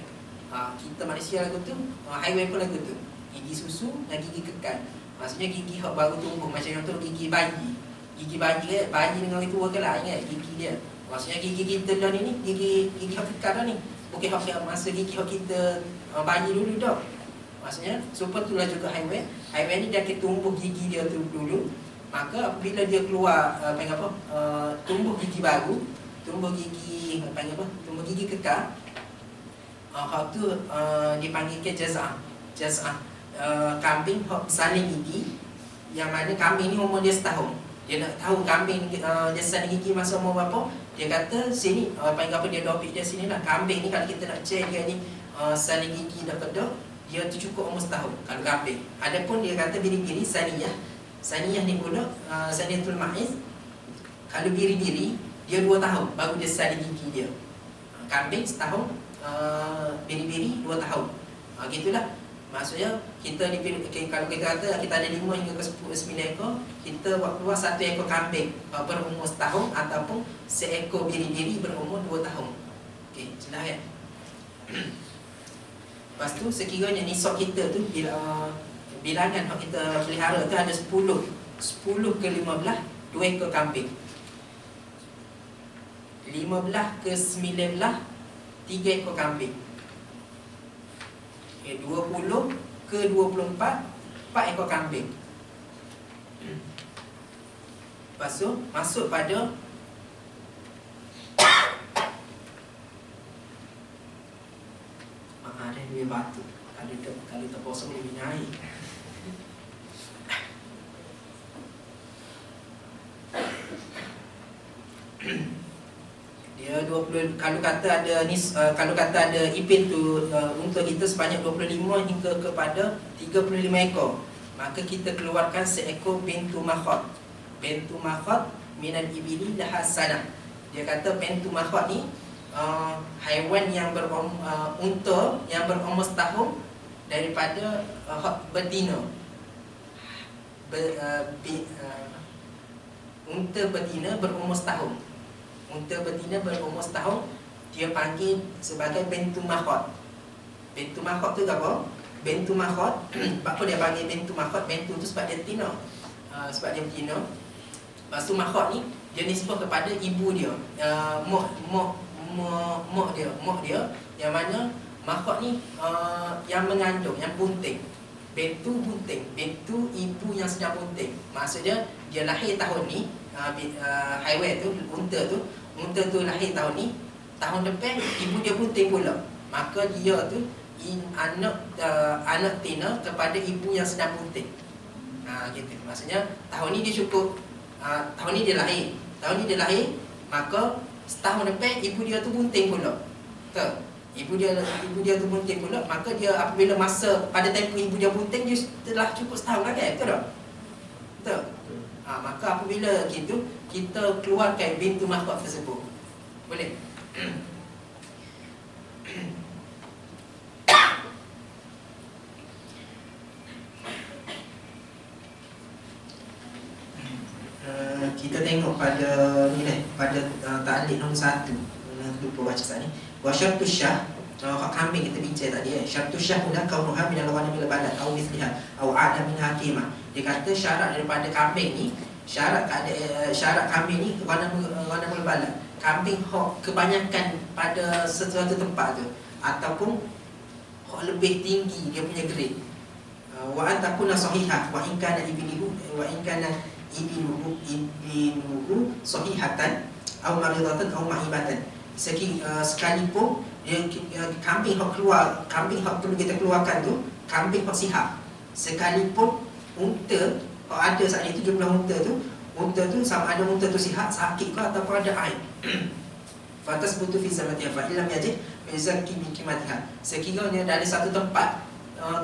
Kita manusia lagu tu, haiwan pun lagu tu, gigi susu dan gigi kekal. Maksudnya gigi hak baru tumbuh, macam contoh gigi bayi. Gigi bayi kan, bayi dengan orang tua ke lah ingat gigi dia. Maksudnya gigi kita dah ni gigi hak kekal dah ni. Bukan hak masa gigi hak kita bayi dulu dah. Maksudnya seperti itulah juga haiwan. Haiwan ni dia akan tumbuh gigi dia tu dulu. Maka apabila dia keluar tumbuh gigi baru, tumbuh gigi tumbuh gigi kekal, hak tu dipanggilkan jaz'ah. Jaz'ah kambing hak saling gigi, yang mana kambing ni umur dia setahun. Dia nak tahu kambing dia saling gigi masa umur berapa. Dia kata sini dia topik dia sini lah. Kambing ni kalau kita nak check dia ni saling gigi daripada dia tu cukup umur setahun kalau kambing. Adapun dia kata biri-biri saniyah. Saniyah ni pula saniyatul ma'iz. Kalau biri-biri dia 2 tahun baru dia salin gigi dia. Kambing setahun, biri-biri 2 tahun. Gitulah. Maksudnya kita kalau kita kata kita ada 5 hingga ke 9 ekor, kita buat keluar 1 ekor kambing berumur setahun ataupun seekor biri-biri berumur 2 tahun. Okey, jelas kan? Lepas tu sekiranya nisab kita tu bilangan yang kita pelihara tu ada 10 ke 15, 2 ekor kambing. 15 ke 19, 3 ekor kambing. 20 ke 24, 4 ekor kambing. Lepas tu masuk pada ada dia batu. Kalau terpaksa boleh minum air. Dia 20, kalau kata ada ipin tu untuk kita sebanyak 25 hingga kepada 35 ekor, maka kita keluarkan seekor bintu makhot. Bintu makhot minal ibili laha sanah. Dia kata bintu makhot ni haiwan yang unta yang berumur setahun daripada betina. Unta betina berumur setahun. Unta betina berumur setahun, dia panggil sebagai bintu makhot. Bintu makhot tu apa? Bintu makhot, apa dia panggil bintu makhot? Bintu tu sebab dia betina. Sebab dia betina. Lepas tu mahkot ni dia nisbah kepada ibu dia, mak dia yang mana mahkot ni yang mengandung, yang bunting. Bentu bunting, bentu ibu yang sedang bunting. Maksudnya dia lahir tahun ni, haiwan tu, unta tu lahir tahun ni, tahun depan ibu dia bunting pula. Maka dia tu anak tina kepada ibu yang sedang bunting. Gitu. Maksudnya tahun ni dia cukup, tahun ni dia lahir, maka setahun depan ibu dia tu bunting pula. Betul? Ibu dia tu bunting pula, maka dia apabila masa pada tempoh ibu dia bunting, dia telah cukup setahun lagi, betul tak? Betul? Maka apabila gitu, kita keluarkan bintu mahkot tersebut. Boleh? Kita tengok pada ni lah, pada ta'liq nombor 1. Lupa baca saat ni. Wa syartu syah, kambing kita bincang tadi. Syartu syah huna kaunuha minal ghanamil balad au mithliha au ada min hakimah. Dia kata syarat daripada kambing ni, syarat kambing ni ghanamul balad. Kambing hok kebanyakan pada sesuatu tempat tu, ataupun hok lebih tinggi dia punya grade. Wa antakuna sahihah wa in kana ibinuhu sahihatan au maridatan au ma'ibatan. Sekalipun kambing hok perlu kita keluarkan tu kambing hok sihat, sekalipun unta hok ada saat ni 70 unta tu sama ada unta tu sihat, sakit ke ataupun ada aib. Fatas butuh fi zamatiha fa illam yajid yuzakki bi qimatiha. Sekiranya dari satu tempat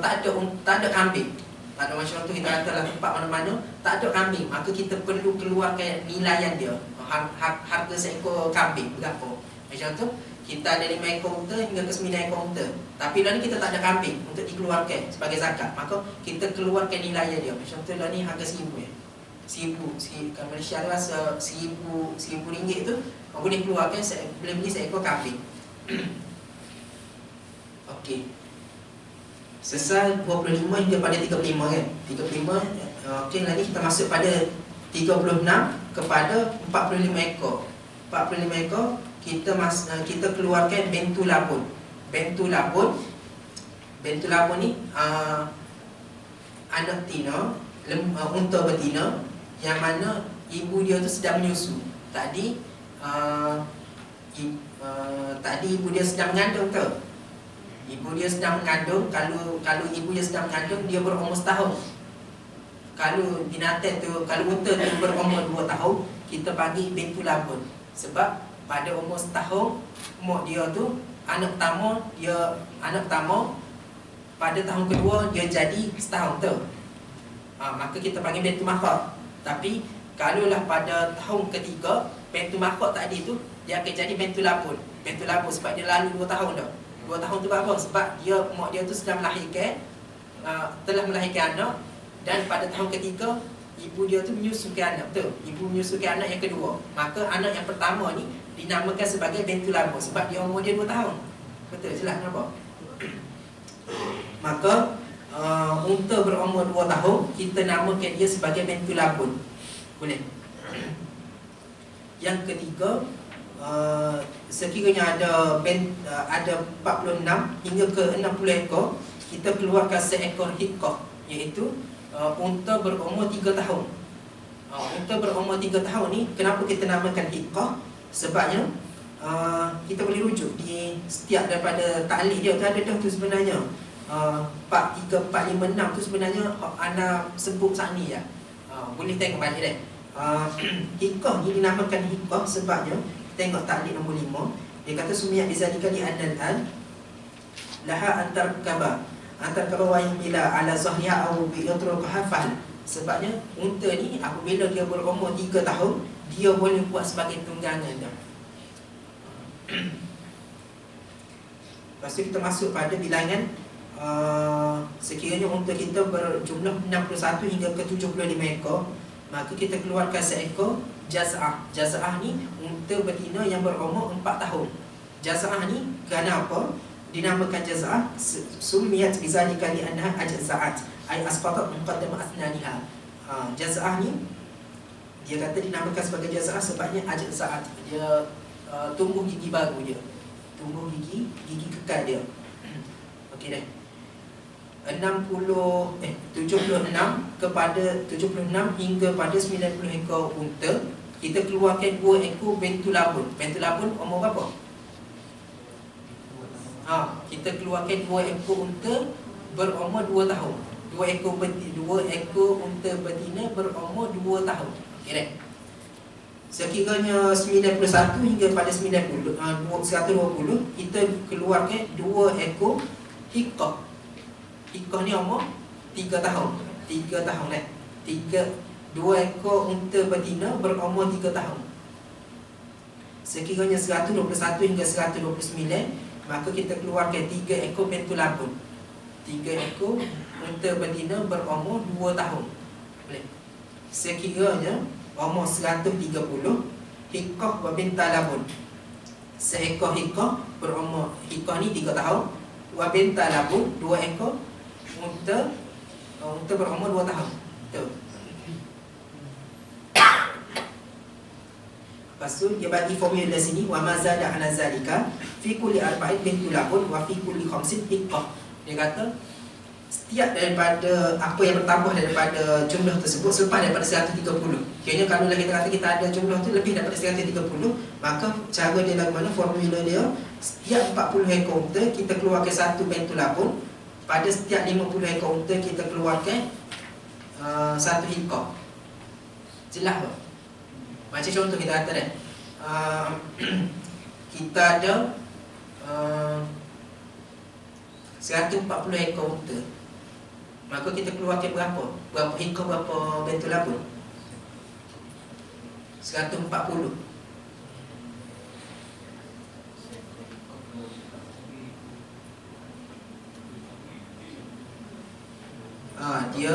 tak ada kambing, tak ada, macam tu kita katalah tempat mana-mana tak ada kambing, maka kita perlu keluarkan nilaian dia, harga seekor kambing berapa. Macam tu kita ada 5 ekor unta hingga ke 9 ekor unta, tapi lah ni kita tak ada kambing untuk dikeluarkan sebagai zakat, maka kita keluarkan nilaian dia. Macam tu lah ni harga 1000 ya. 1000 kalau Malaysia rasa 1000 ringgit tu kau boleh keluarkan, boleh beli seekor kambing. Okey. Selesai 25 hingga pada 35 kan. 35 okey, lagi kita masuk pada 36 kepada 45 ekor. 45 ekor kita keluarkan bentu labun. Bentu labun ni anak tina, unta betina yang mana ibu dia tu sedang menyusu. Tadi ibu dia sedang mengandung tu. Ibu dia sedang mengandung. Kalau ibu dia sedang mengandung, dia berumur setahun. Kalau binatang tu, kalau unta tu berumur 2 tahun, kita bagi bentu labun. Sebab pada umur setahun, mak dia tu anak pertama pada tahun kedua dia jadi setahun tu. Maka kita panggil bentu mahkot. Tapi kalaulah pada tahun ketiga, bentu mahkot tadi tu dia akan jadi bentu labun. Bentu labun sebab dia lalu 2 tahun dah. 2 tahun tu apa? Sebab mak dia tu sedang melahirkan, telah melahirkan anak, dan pada tahun ketiga ibu dia tu menyusukan anak tu. Ibu menyusukan anak yang kedua. Maka anak yang pertama ni dinamakan sebagai bentu labun sebab dia umur dia 2 tahun. Betul jelas kenapa? Maka unta berumur 2 tahun kita namakan dia sebagai bentu labun. Boleh. Yang ketiga, sekiranya ada 46 hingga ke 60 ekor, kita keluarkan seekor hikah, iaitu unta berumur 3 tahun. Unta berumur 3 tahun ni kenapa kita namakan hikah? Sebabnya kita boleh rujuk di setiap daripada ta'liq dia tu ada dah tu sebenarnya. 4, 3, 4, 5, 6 tu sebenarnya ana sebut saat ni ya. Boleh tengok balik dah. Hikah ni dinamakan hikah sebabnya tengok ta'liq nombor 5, dia kata sumiyat bizalika li annal laha antar kaba wa bila ala zahriha au bi yatrukaha fahl. Sebabnya unta ni apabila dia berumur 3 tahun, dia boleh buat sebagai tunggangan dah. Lepas tu kita masuk pada bilangan sekiranya unta kita berjumlah 61 hingga ke 75 ekor, maka kita keluarkan seekor jaz'ah. Jaz'ah ni unta betina yang berumur 4 tahun. Jaz'ah ni kerana apa? Dinamakan jaz'ah sumiyat bizalika li annaha ajza'at ay asqatat muqaddama asnaniha. Jaz'ah ni Dia kata dinamakan sebagai jaz'ah sebabnya ajal saat dia tumbuh gigi baru dia. Tumbuh gigi kekal dia. Okey dah. 76 kepada 76 hingga pada 90 ekor unta, kita keluarkan 2 ekor bentul labun. Bentul labun umur berapa? Kita keluarkan 2 ekor unta berumur 2 tahun. 2 ekor unta betina berumur 2 tahun. Okey dah. Sekiranya 91 hingga pada 120, kita keluarkan 2 ekor hiqah. Hiqah ni umur 3 tahun. 3 tahun kan? 2 ekor unta betina berumur 3 tahun. Sekiranya 121 hingga 129, maka kita keluarkan 3 ekor bentul labun. 3 ekor unta betina berumur 2 tahun. Boleh. Sekiranya umur 130, hiqah wa bintal labun. Seekor hiqah berumur, hiqah ni 3 tahun, wa bintal labun 2 ekor unta berumur 2 tahun. Betul. Lepas tu dia bagi formula sini, wa mazada ala zalika fi kulli arba'in bintul labun wa fi kulli khamsin hiqah. Dia kata setiap daripada apa yang bertambah daripada jumlah tersebut selepas daripada 130. Kiranya kalau kita kata kita ada jumlah tu lebih daripada 130, maka cara dia lagu mana, formula dia, setiap 40 ekor unta kita keluarkan 1 bentul labun. Pada setiap 50 ekor unta kita keluarkan 1 hiqah. Jelas tak? Macam contoh kita kata dah, kita ada 140 ekor unta, maka kita keluarkan berapa? Berapa hiqah, berapa bentul labun? 140. Dia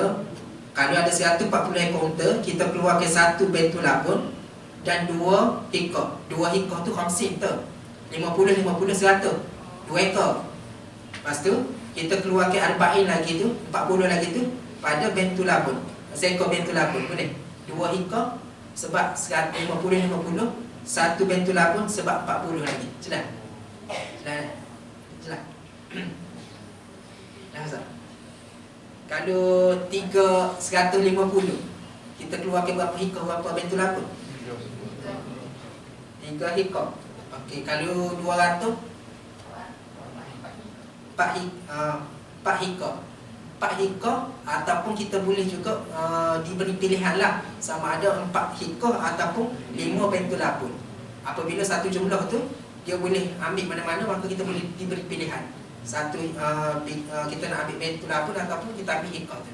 kalau ada 140 ekor unta, kita keluarkan 1 bentul labun dan 2 hiqah. 2 hiqah tu khamsin tu. 50, 100. 2 ekor. Lepas tu kita keluarkan arba'in lagi tu, 40 lagi tu pada bentul labun. Seekor bentul labun boleh. 2 hiqah sebab 50, 1 bentul labun sebab 40 lagi. Jelas? Jelas. Dah. Kalau 150, kita keluarkan berapa hiqah, berapa bentul labun? 3 hiqah. Okey, kalau 200, 4 hiqah. 4 hiqah ataupun kita boleh juga diberi pilihan lah, sama ada 4 hiqah ataupun 5 bentul labun. Apabila satu jumlah tu dia boleh ambil mana-mana, maka kita boleh diberi pilihan. Satu kita nak ambil bentul labun ataupun kita ambil hiqah tu.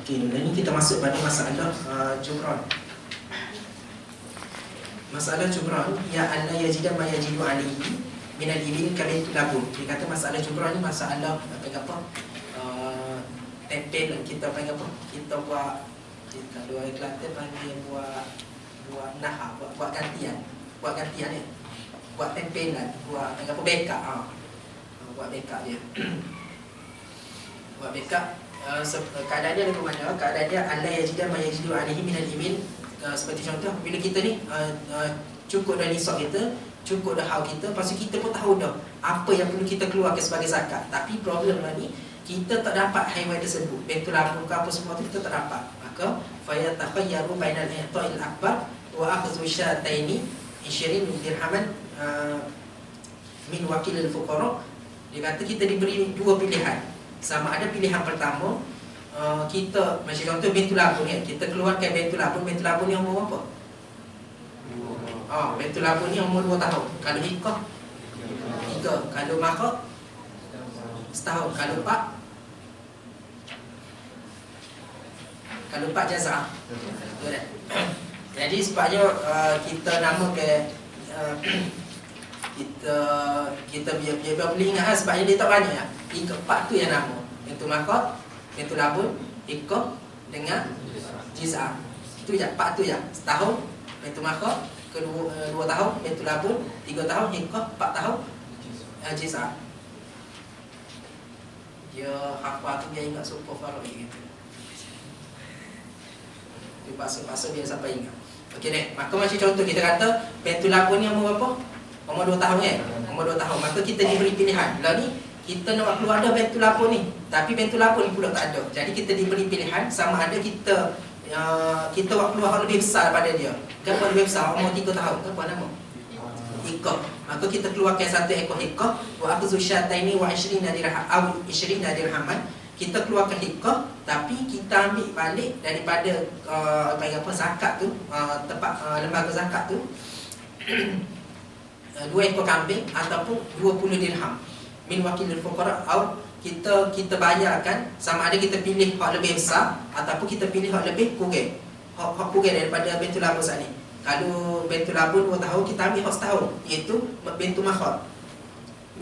Okay, okey, dan ini kita masuk pada masalah jumran. Masalah jumran ya alla yajida ma yajidu alaihi min al-ibil kabentul labun. Dia kata masalah jumran ni masalah apa? Tempel kita panggil apa? Kita buat, kalau orang Kelantan panggil buat nahar, buat gantian ni. Buat tempelan, buat apa, backup. Buat backup dia. Buat backup. Keadaan dia macam mana? Keadaan dia alla yajidu ma yajidu alaihi min al-ibil. Seperti contoh, bila kita ni cukup dah nisab kita, cukup dah haul kita, lepas tu kita pun tahu dah apa yang perlu kita keluarkan sebagai zakat. Tapi problem ni, kita tak dapat haiwan tersebut, bentul labun ke apa semua tu kita tak dapat. Maka fayatakhayyaru bainal i'ta'il akbar wa akhdhu syataini 20 dirhaman min wakil al-fuqara. Dia kata kita diberi 2 pilihan. Sama ada pilihan pertama, kita macam contoh bentul labun ni, kita keluarkan bentul labun ni umur berapa? Bentul labun ni umur 2 tahun. Kalau hiqah 3, kalau mahar setahun, kalau 4 jaz'ah. Jadi sebabnya kita namakan kita biar boleh ingat lah, sebabnya dia tak banyak lah. Hiqah 4 tu yang nama. Bentul mahar, bentul labun, hiqah dengan jaz'ah. Itu je, 4 tu je. Setahun bentul mahar, kedua 2 tahun Bintul Labun, 3 tahun Hikah, 4 tahun Jiz'ah. Dia hafal tu dia ingat super Faroi gitu. Dia paksa dia sampai ingat. Okey ni, maka macam contoh kita kata Bintul Labun ni umur berapa? Umur 2 tahun kan? Umur 2 tahun. Maka kita diberi pilihan. Lah ni kita nak keluar ada Bintul Labun ni, tapi Bintul Labun ni pula tak ada. Jadi kita diberi pilihan sama ada kita waktu keluar lebih besar daripada dia. Kan lebih besar umur 3 tahun ke apa nama? Hikah. Maka kita keluarkan satu ekor hikah wa akhzu syataini wa 20 dirham aw 20 dirhaman. Kita keluarkan hikah tapi kita ambil balik daripada zakat tu, tempat lembaga zakat tu 2 ekor kambing ataupun 20 dirham min wakilul fuqara atau kita bayarkan sama ada kita pilih hak lebih besar ataupun kita pilih hak lebih kurang. Hak kurang daripada Bintul Labun ni. Kalau Bintul Labun 2 tahun kita ambil hak setahun iaitu Bintul Makhad.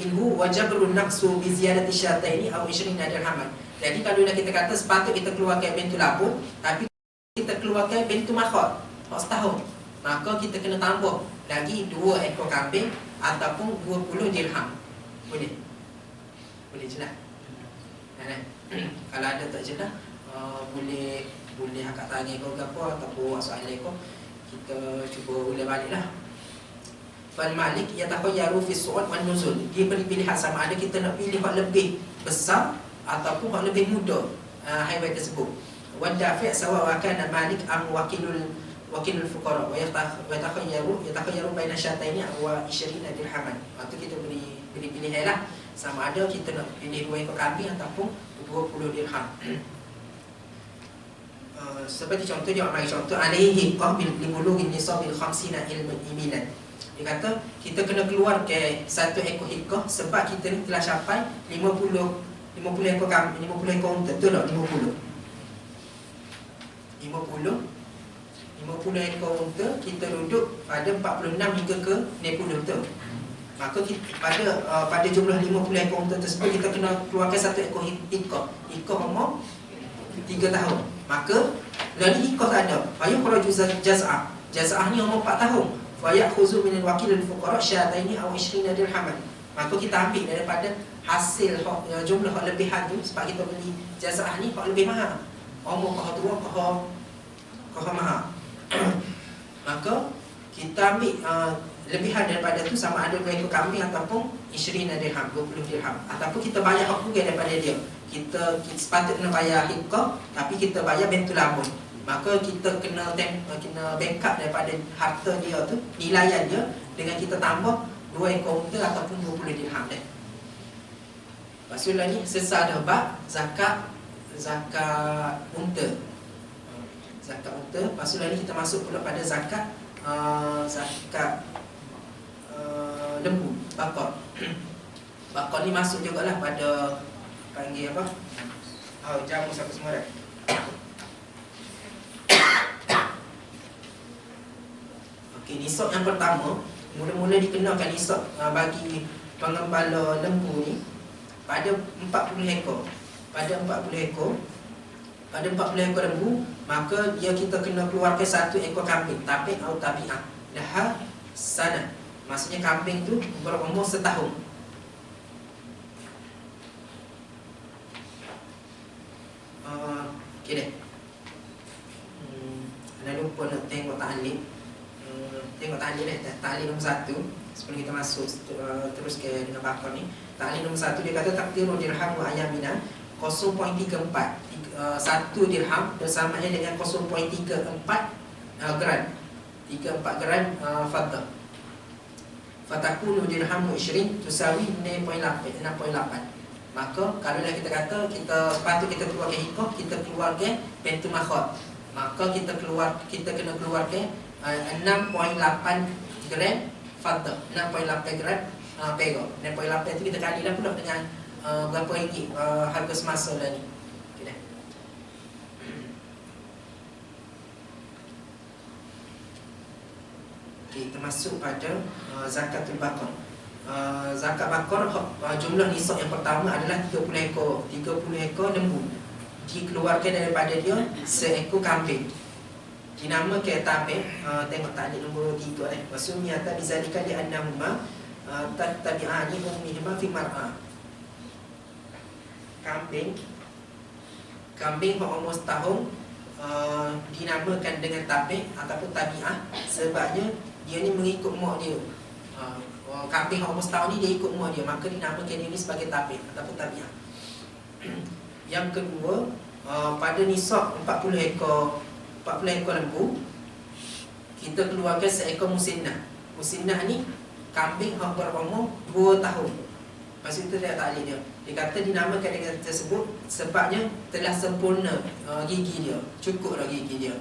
Minhu wajabrun naqsu bi ziyadati syataini aw 20 dirhaman. Jadi kalau dah kita kata sepatut kita keluarkan Bintul Labun tapi kita keluarkan Bintul Makhad hak setahun, maka kita kena tambah lagi 2 ekor kambing ataupun 20 dirham. Boleh? Boleh jelas? Kalau ada tak jelas, boleh angkat tangan kau ke apa ataupun buat soalan kau, kita cuba ulang baliklah. Fal malik yatakhayyaru fi su'ud wan nuzul. Dia beri pilihan sama ada kita nak pilih hak lebih besar ataupun hak lebih muda haiwan tersebut. Wa dafi' sawa wa kana malik am wakilul fuqara wa yatakhayyaru baina syataini wa 20 dirhaman. Waktu kita beri pilihan lah sama ada kita nak pilih 2 ekor kambing ataupun 20 dirham. Seperti contoh dia mari contoh alaihi qabil libulughin nisabil 50 imilan. Dia kata kita kena keluar ke 1 ekor hikah sebab kita ni telah capai 50 ekor kambing, 50 ekor unta, betul tak? 50 ekor unta kita duduk pada 46 hingga ke 60 betul. Maka kita, pada jumlah 50 ekor unta tersebut kita kena keluarkan 1 ekor hikah. Hikah umur 3 tahun. Maka lalu hikah tak ada. Fayuh kharaju jaz'ah. Jaz'ah ni umur 4 tahun. Fayakhuzu min al-wakil al-fuqara syataini aw 20 dirhaman. Maka kita ambil daripada hasil jumlah hak lebihan tu sebab kita beli jaz'ah ni hak lebih mahal. Umur kau tua kau mahal. Maka kita ambil lebihan daripada tu sama ada 2 ekor kambing ataupun 20 dirham, 20 dirham. Ataupun kita bayar hak kurang daripada dia. Kita sepatutnya bayar hikah tapi kita bayar Bintul Labun. Maka kita kena backup daripada harta dia tu, nilaian dia dengan kita tambah 2 ekor unta ataupun 20 dirham dah. Lepas tu lagi sesal dah bab zakat unta. Zakat unta. Lepas tu lagi kita masuk pula pada zakat lembu, bakar. Bakar ni masuk jugalah pada panggil apa? Jamu siapa semua dah. Okey, nisab yang pertama mula-mula dikenakan nisab bagi pengembala lembu ni pada 40 ekor. Pada 40 ekor lembu, maka kita kena keluarkan 1 ekor kambing, tapi atau tabi'ah. Dah sana. Maksudnya kambing tu berumur setahun. Okey deh. Anda lupa nak tengok ta'lim. Tengok ta'lim deh. Ta'lim nombor 1 sebelum kita masuk terus ke dengan bakar ni. Ta'lim nombor 1 dia kata takdirul dirham wa ayamina 0.34. 1 dirham bersamanya dengan 0.34 gram. 34 gram faddah. Fatakunu dirham 20 tusawi 6.8. Maka kalau dah kita kata sepatut kita keluarkan hikah, kita keluarkan Bintul Makhad. Maka kita kena keluarkan 6.8 gram faddah, 6.8 gram perak. 6.8 tu kita kalilah pula dengan berapa ringgit harga semasa dah ni. Okey dah. Okey, kita masuk pada zakatul bakar. Zakat bakar jumlah nisab yang pertama adalah 30 ekor lembu. Dikeluarkan daripada dia seekor kambing. dinamakan tabi', tengok taklid nombor 3 wasumiyata bizalika li annahuma tattabi'ani ummihima fi mar'a. Kambing yang umur setahun dinamakan dengan tabi' ataupun tabi'ah sebabnya dia ni mengikut mak dia. Kambing yang umur setahun ni dia ikut mak dia, maka dinamakan dia ni sebagai tabi' ataupun tabi'ah. Yang kedua, pada nisab 40 ekor lembu, kita keluarkan seekor musinnah. Musinnah ni kambing yang berumur 2 tahun. Lepas itu dia taklid dia. Dia kata dinamakan dengan tersebut sebabnya telah sempurna gigi dia, cukup dah gigi dia.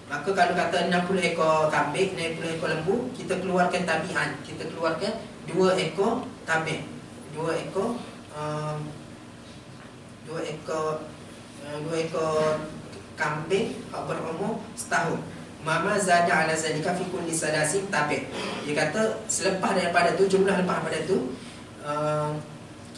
Maka kalau kata 60 ekor kambing, 60 ekor lembu, kita keluarkan tabi'an. Kita keluarkan 2 ekor tabi', 2 ekor kambing yang berumur setahun. Mama zada ala zalika fi kulli salasin tabi'. Dia kata selepas daripada tu, jumlah lepas daripada tu,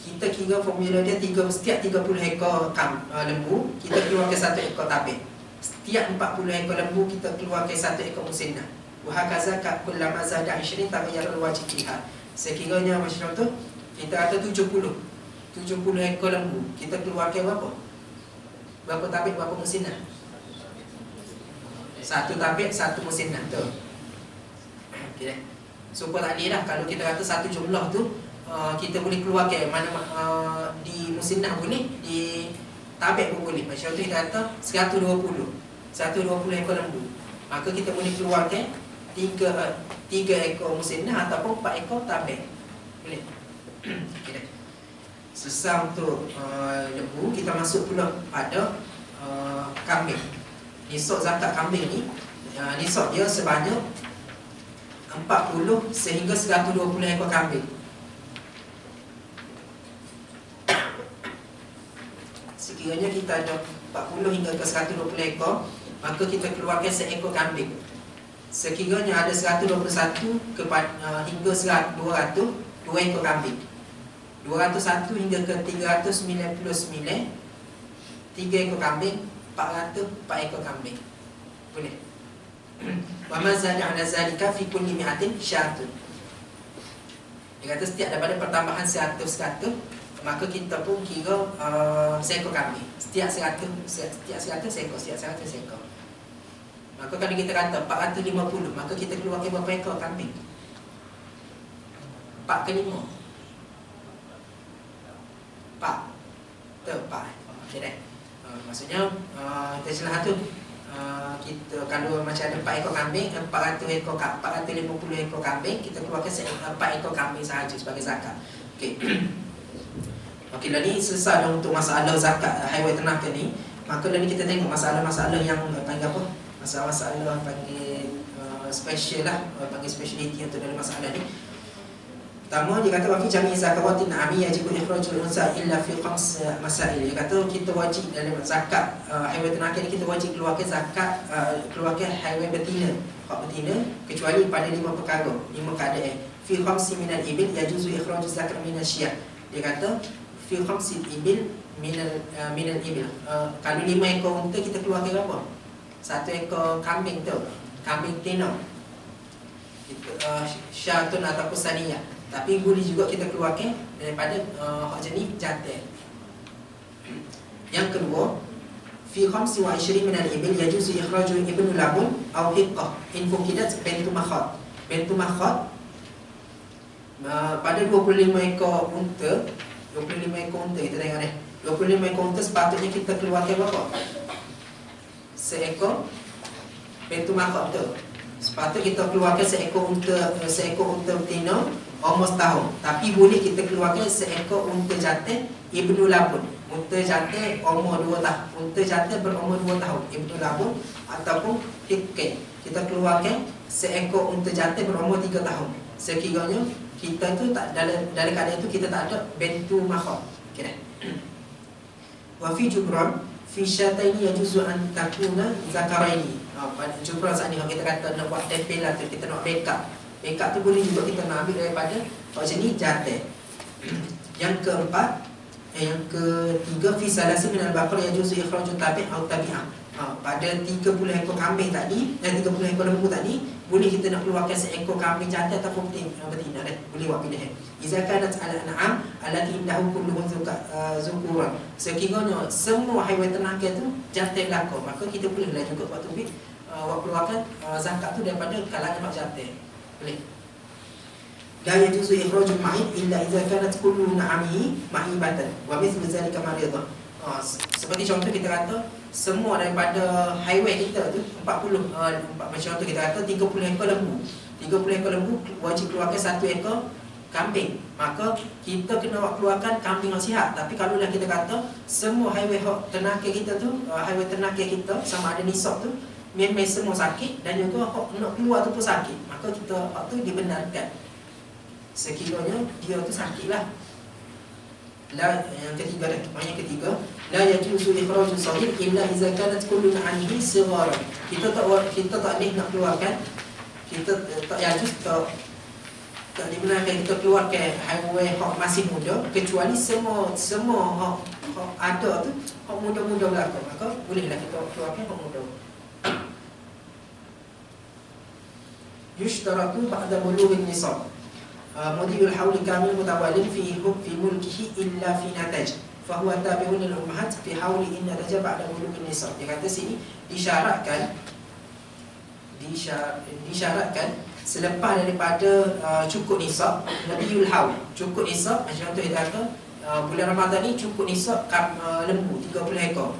kita kira formula dia setiap 30 ekor lembu kita keluarkan 1 ekor tabi'. Setiap 40 ekor lembu kita keluarkan 1 ekor musinnah. Wa hakaza kullama zada 20 taghayyara al-wajib fiha. Sekiranya macam tu, kita kata 70 ekor lembu, kita keluarkan berapa? Berapa tabi', berapa musinnah? 1 tabi', 1 musinnah tu. Okey. Supaya tak boleh dah kalau kita kata satu jumlah tu kita boleh keluarkan mana di musinnah boleh, di tabi' pun boleh. Macam tu kita kata 120 ekor lembu. Maka kita boleh keluarkan 3 ekor musinnah ataupun 4 ekor tabi'. Boleh. Okey. Selesai untuk lembu, kita masuk pula pada kambing. Nisab zakat kambing ni, nisab dia sebanyak 40 sehingga 120 ekor kambing. Sekiranya kita ada 40 hingga ke 120 ekor, maka kita keluarkan seekor kambing. Sekiranya ada 121 hingga 200, 2 ekor kambing. 201 hingga ke 399, 3 ekor kambing. 400, 4 ekor kambing. Boleh. Wa ma zada ala zalika fi kulli mi'atin syatun. Dia kata setiap daripada pertambahan 100 maka kita pun kira seekor kambing. Setiap 100 seekor, setiap 100 seekor. Maka kalau kita kata 450, maka kita keluarkan berapa ekor kambing? 4 ke 5? 4. Betul, 4. Okey dah. Maksudnya kita salah satu kita kalau macam ada 4 ekor kambing, 450 ekor kambing, kita keluarkan 4 ekor kambing sahaja sebagai zakat. Okey. Okey, dah ni selesai dah untuk masalah zakat haiwan ternakan ni. Maka dah ni kita tengok masalah-masalah yang panggil apa? Masalah-masalah panggil special lah, panggil speciality untuk dalam masalah ni. Pertama dia kata wa fi jami' zakawatin na'ami yajibu ikhrajul unsa illa fi 5 masail. Dia kata kita wajib dalam zakat haiwan ternakan ni, kita wajib keluarkan zakat keluarkan haiwan betina, hak betina, kecuali pada 5 perkara, 5 keadaan. Fi 5 minal ibil yajuzu ikhrajuz zakat minasy syiyah. Dia kata fi 5 ibil minal ibil. Kalau 5 ekor unta kita keluarkan berapa? 1 ekor kambing tu, kambing betina. Itu syatun ataupun saniyah. Tapi boleh juga kita keluarkan daripada hak jenis jantan. Yang kedua, fi 25 min al-ibil yajuzu ikhraju ibnu labun aw hiqqah in fuqidat bintu makhat. Bintu makhat pada 25 ekor unta, 25 ekor unta kita tengok ni. 25 ekor unta sepatutnya kita keluarkan berapa? Seekor bintu makhat tu. Sepatutnya kita keluarkan seekor unta betina umur setahun. Tapi boleh kita keluarkan seekor unta jantan ibnu labun. Unta jantan umur 2 tahun. Unta jantan berumur 2 tahun ibnu labun ataupun hiqqah. Kita keluarkan seekor unta jantan berumur 3 tahun. Sekiranya kita tu tak dalam keadaan itu kita tak ada bintu makhat. Okey dah. Wa fi jubran fi syataini yajuzu an takuna zakaraini. Pada jubran saat ni kita kata nak buat tempelan tu, kita nak backup. Backup tu boleh juga kita nak ambil daripada macam ni jantan. Yang keempat, yang ketiga fi salasi min al-baqar yajuzu ikhraju tabi' atau tabi'ah. pada 30 ekor kambing tadi dan 30 ekor lembu tadi, boleh kita nak keluarkan seekor kambing jantan ataupun betina dah. Boleh buat pilihan. Idza kanat al-an'am allati indahu kulluhum zukuran. Sekiranya semua haiwan ternak tu jantan belaka, maka kita bolehlah juga waktu buat keluarkan zakat tu daripada kalangan mak jantan. Boleh. La yajuzu ikhrajul ma'id illa idza kanat kullu na'amihi ma'ibatan wa mithlu zalika maridah. Seperti contoh kita kata semua daripada haiwan kita tu 40 macam contoh kita kata 30 ekor lembu. 30 ekor lembu wajib keluarkan 1 ekor kambing. Maka kita kena keluarkan kambing yang sihat. Tapi kalau lah kita kata semua haiwan ternakan kita tu, haiwan ternakan kita sama ada nisab tu memang semua sakit dan juga nak keluar tu pun sakit, maka kita tu dibenarkan sekiranya dia tu sakitlah. Yang ketiga dah, yang ketiga la yajuzu ikhrajus sahih illa idza kanat kullu anhi sighara. Kita tak boleh nak keluarkan, kita tak yajuz tak dibenarkan kita keluarkan haiwan hak masih muda kecuali semua hak ada tu hak muda-muda belaka, maka bolehlah kita keluarkan hak muda. Yushtaratu ba'da bulughin nisab mudiyul hauli kamil mutawalin fi mulkihi illa fi nataj fahuwa tabi'un lil ummahat fi hauli in nataja ba'da bulughin nisab. Dia kata sini disyaratkan selepas daripada cukup nisab, mudiyul haul cukup nisab. Macam contoh kita kata bulan Ramadan ni cukup nisab lembu 30 ekor.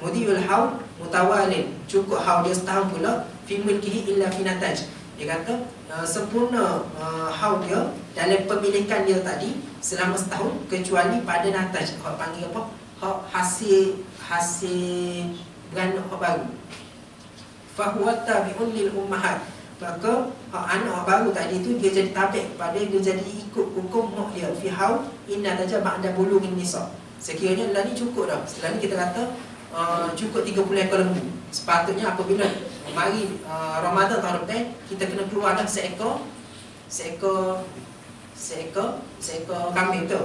Mudiyul haul mutawalin cukup haul dia setahun pula fi mulkihi illa fi nataj. Dia kata sempurna haul dia dalam pemilikan dia tadi selama setahun kecuali pada nataj, hak panggil apa, hak hasil beranak hak baru. Fahuwa tabi'un lil ummahat, maka hak anak baru tadi tu dia jadi tabi' pada dia jadi ikut hukum mak dia fi haul inna taja ba'da bulughin nisab. Sekiranya lah ni cukup dah. Setelah ni kita kata cukup 30 ekor lembu. Sepatutnya apabila mari Ramadan tahun depan kita kena keluar dah seekor kambing tu.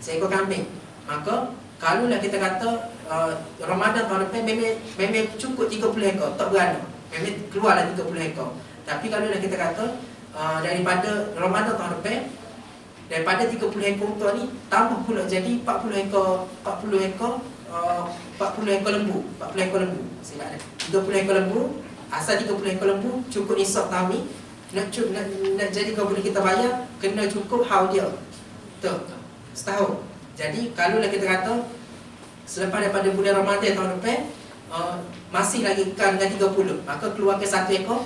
Seekor kambing. Maka kalau lah kita kata Ramadan tahun depan memang cukup 30 ekor, tak beranak. Memang keluarlah 30 ekor. Tapi kalau lah kita kata daripada Ramadan tahun depan, daripada 30 ekor unta ni tambah pula jadi 40 ekor lembu. 40 ekor lembu. Silap dah. 30 ekor lembu, asal 30 ekor lembu cukup nisab tahun ni. Nak jadi kau boleh kita bayar, kena cukup haul dia. Tu, setahun. Jadi kalau lah kita kata selepas daripada bulan Ramadan tahun depan masih lagi kekal dengan 30, maka keluarkan 1 ekor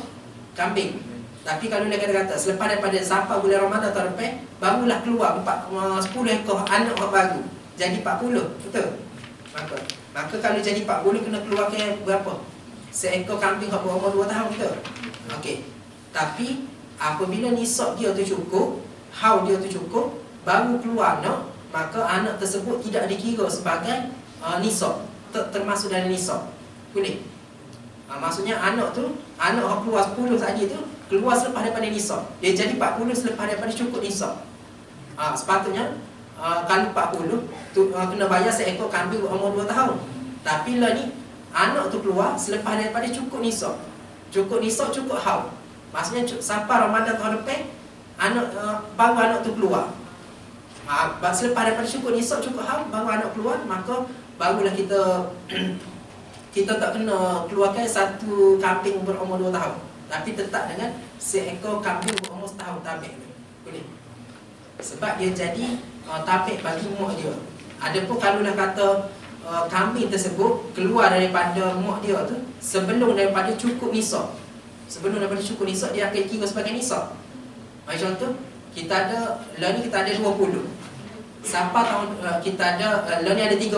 kambing. Tapi kalau dia kata selepas daripada sampai bulan Ramadan tahun depan barulah keluar 10 ekor anak baru, jadi 40, betul? Maka kalau jadi 40 kena keluarkan berapa? Seekor kambing yang berumur 2 tahun, betul? Okey. Tapi apabila nisab dia tu cukup, haul dia tu cukup, baru keluar anak, maka anak tersebut tidak dikira sebagai nisab, termasuk dalam nisab. Boleh? Maksudnya anak yang keluar 10 tadi tu keluar selepas daripada nisab. Dia jadi 40 selepas daripada cukup nisab. Sepatutnya kalau 40 tu kena bayar seekor kambing umur 2 tahun. Tapi lah ni anak tu keluar selepas daripada cukup nisab. Cukup nisab, cukup haul. Maksudnya sampai Ramadan tahun depan baru anak tu keluar. Selepas daripada cukup nisab, cukup haul, baru anak keluar, maka barulah kita tak kena keluarkan 1 kambing berumur 2 tahun. Tapi tetap dengan seekor kambing berumur setahun tabik. Boleh. Sebab dia jadi tabik bagi mak dia. Adapun kalau nak kata kambing tersebut keluar daripada mak dia tu sebelum daripada cukup nisab. Sebelum daripada cukup nisab dia akan kira sebagai nisab. Macam contoh kita ada lah ni kita ada 20. Sampai tahun kita ada lah ni ada 30.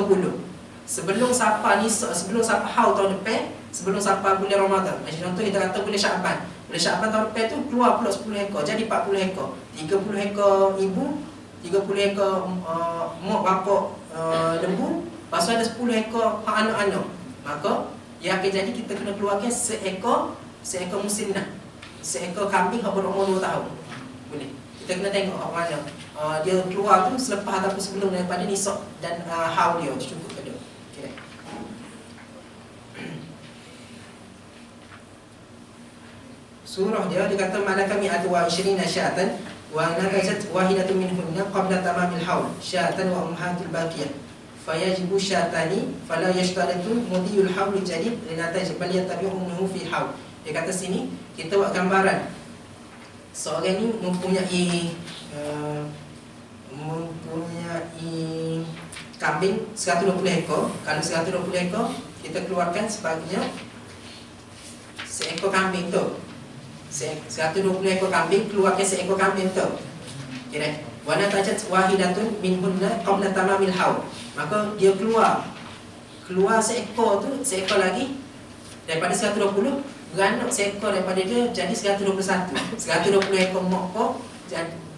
Sebelum sampai nisab, sebelum sampai haul tahun depan, sebelum sampai bulan Ramadan. Macam contoh kita kata bulan Syaban. Bulan Syaban tahun depan tu keluar pula 10 ekor, jadi 40 ekor. 30 ekor ibu, 30 ekor mak bapak lembu, lepas tu ada 10 ekor anak-anak. Maka dia akan jadi kita kena keluarkan seekor musinah. Seekor kambing yang berumur 2 tahun. Boleh. Kita kena tengok mana dia keluar tu selepas ataupun sebelum daripada nisab dan haul dia cukup ke dia. surah dia kata malaka mi'atu wa 20 syatan wa natajat wahidatun minhunna qabla tamamil haul syatan wa ummahatul baqiyah fayajibu syatani fala yashtaritu mudiyul haul jadid linataj bal yatabi'uhu fi haul. Dia kata sini kita buat gambaran seorang ni mempunyai kambing 120 ekor. Kalau 120 ekor kita keluarkan sebagainya seekor kambing tu. 120 ekor kambing keluarkan seekor kambing tu. Kira wana tajat wahidatun minhunna qabla tamamil haul. Maka dia keluar seekor tu, seekor lagi daripada 120, beranak seekor daripada dia jadi 121. 120 ekor mokok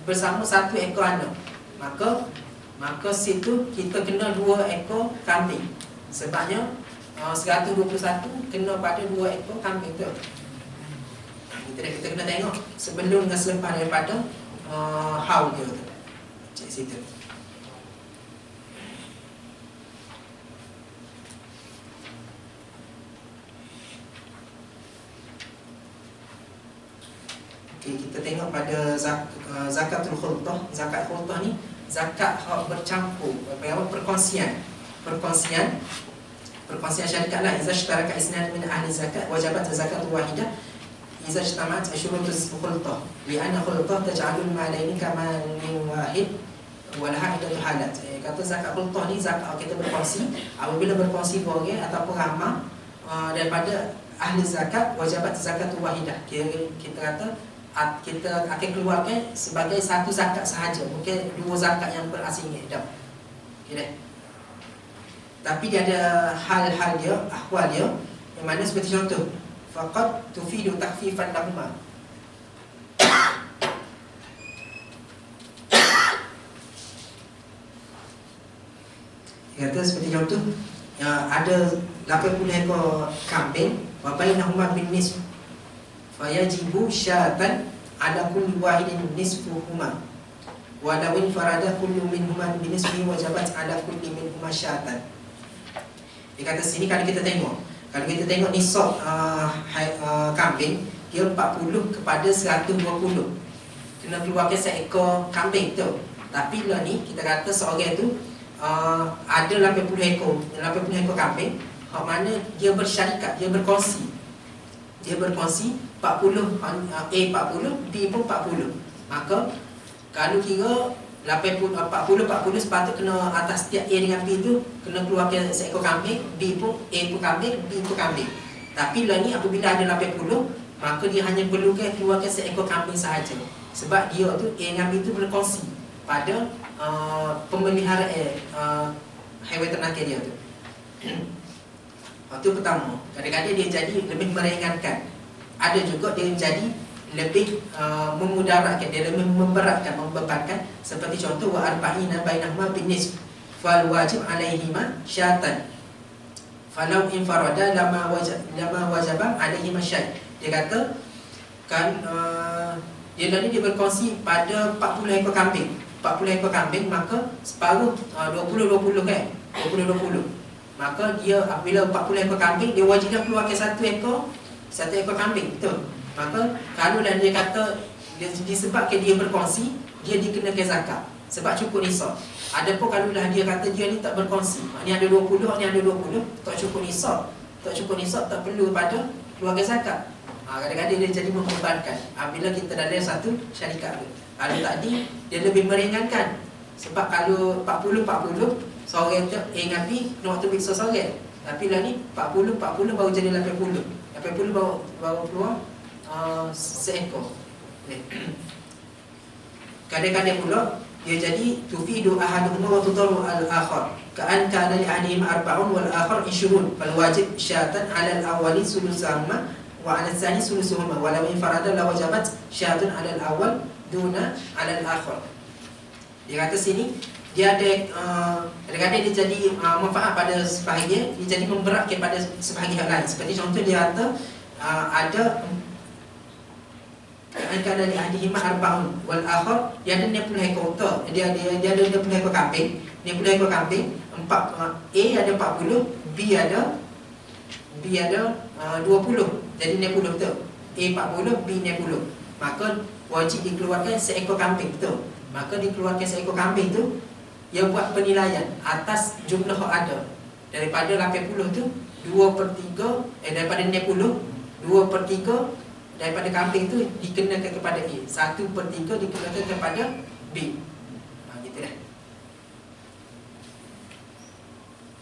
bersama satu ekor anak. Maka situ kita kena 2 ekor kambing. Sebabnya 121 kena pada 2 ekor kambing tu. Kita kena tengok sebelum dan selepas daripada haul dia tu. Cik situ. Okay, kita tengok pada zakatul khultah. Zakat khultah ni zakat hak bercampur, perkongsian syarikat lah. Iza sytaraka isnan min ahli zakat wajabat zakatul wahidah iza ijtama'at syurutus khultah li'anna khultah taj'alul malaini kama min wahid walaha idatu halat. Kata zakat khultah ni zakat kita berkongsi. Apabila berkongsi 2 orang ataupun ramah daripada ahli zakat wajabat zakatul wahidah. Kita kata kita akan keluarkan sebagai satu zakat sahaja, mungkin 2 zakat yang berasingan dah. Okay, tapi dia ada hal-hal dia, ahwal dia yang mana seperti contoh faqad tufidu takhfifan lahuma. Dia kata seperti contoh ada 80 ekor kambing wa bainahuma bin nisf fayajibu syatan ala kulli wahidin nisfuhuma wa law farada kullu minhuma bi nisfi wajabat ala kulli minhuma syatan. Dia kata sini kalau kita tengok nisab kambing dia 40 kepada 120. Kena keluarkan seekor kambing tu. Tapi lah ni kita kata seorang tu ada 80 ekor kambing, hak mana dia bersyarikat, dia berkongsi 40, A 40, B pun 40. Maka kalau kira 40 sepatut kena atas setiap A dengan B tu kena keluarkan seekor kambing, B pun A pun kambing, B pun kambing. Tapi lah ni apabila ada 80, maka dia hanya perlukan keluarkan seekor kambing sahaja. Sebab dia tu A dengan B tu berkongsi pada pemeliharaan haiwan ternak dia tu. Itu pertama. Kadang-kadang dia jadi lebih meringankan. Ada juga dia jadi lebih memudaratkan, dia lebih memberatkan, membebankan. Seperti contoh wa arba'ina bainahuma binisf fal wajib alaihima syatan falau infarada lama wajaba alaihima syai. Dia kata kan dia berkongsi pada 40 ekor kambing. 40 ekor kambing, maka separuh 20-20 kan, 20-20. Maka dia apabila 40 ekor kambing, dia wajibkan keluarkan satu ekor kambing, betul. Maka kalau dia kata disebabkan dia berkongsi, dia dikenakan zakat sebab cukup nisab. Adapun kalau dia kata dia ni tak berkongsi, ni ada 20, ni ada 20, tak cukup nisab, tak perlu pada keluarga zakat. Kadang-kadang dia jadi membebankan apabila kita dalam satu syarikat tu. Kalau tadi dia lebih meringankan. Sebab kalau 40-40 seorang tu A dengan B kena waktu biksa seorang. Tapi lah ni 40-40 baru jadi 80. 80 baru keluar seekor. Kadang-kadang pula dia jadi tufidu ahaduhuma wa tudaru al-akhar. Ka'an kana li ahadihima arba'un wal akhar 20. Fal wajib syatan 'ala al-awwali sulusahuma wa 'ala al-thani sulusuhuma wa law infarada la wajabat syatun 'ala al-awwal duna 'ala al-akhar. Dia kata sini dia ada kadang-kadang dia jadi manfaat pada sebahagian, dia jadi memberatkan pada sebahagian lain. Seperti contoh dia kata ada kan dari ahdihima arba'un wal akhar dia ada 60 ekor unta, dia ada 60 ekor kambing, 60 ekor kambing, A ada 40, B ada 20, jadi 60 tu. A 40, B 60. Maka wajib dikeluarkan seekor kambing, betul. Maka dikeluarkan seekor kambing tu, dia buat penilaian atas jumlah yang ada. Daripada 80 tu 2/3, daripada 60, 2/3 daripada kambing tu dikenakan kepada A, 1/3 dikenakan kepada B. Gitu dah.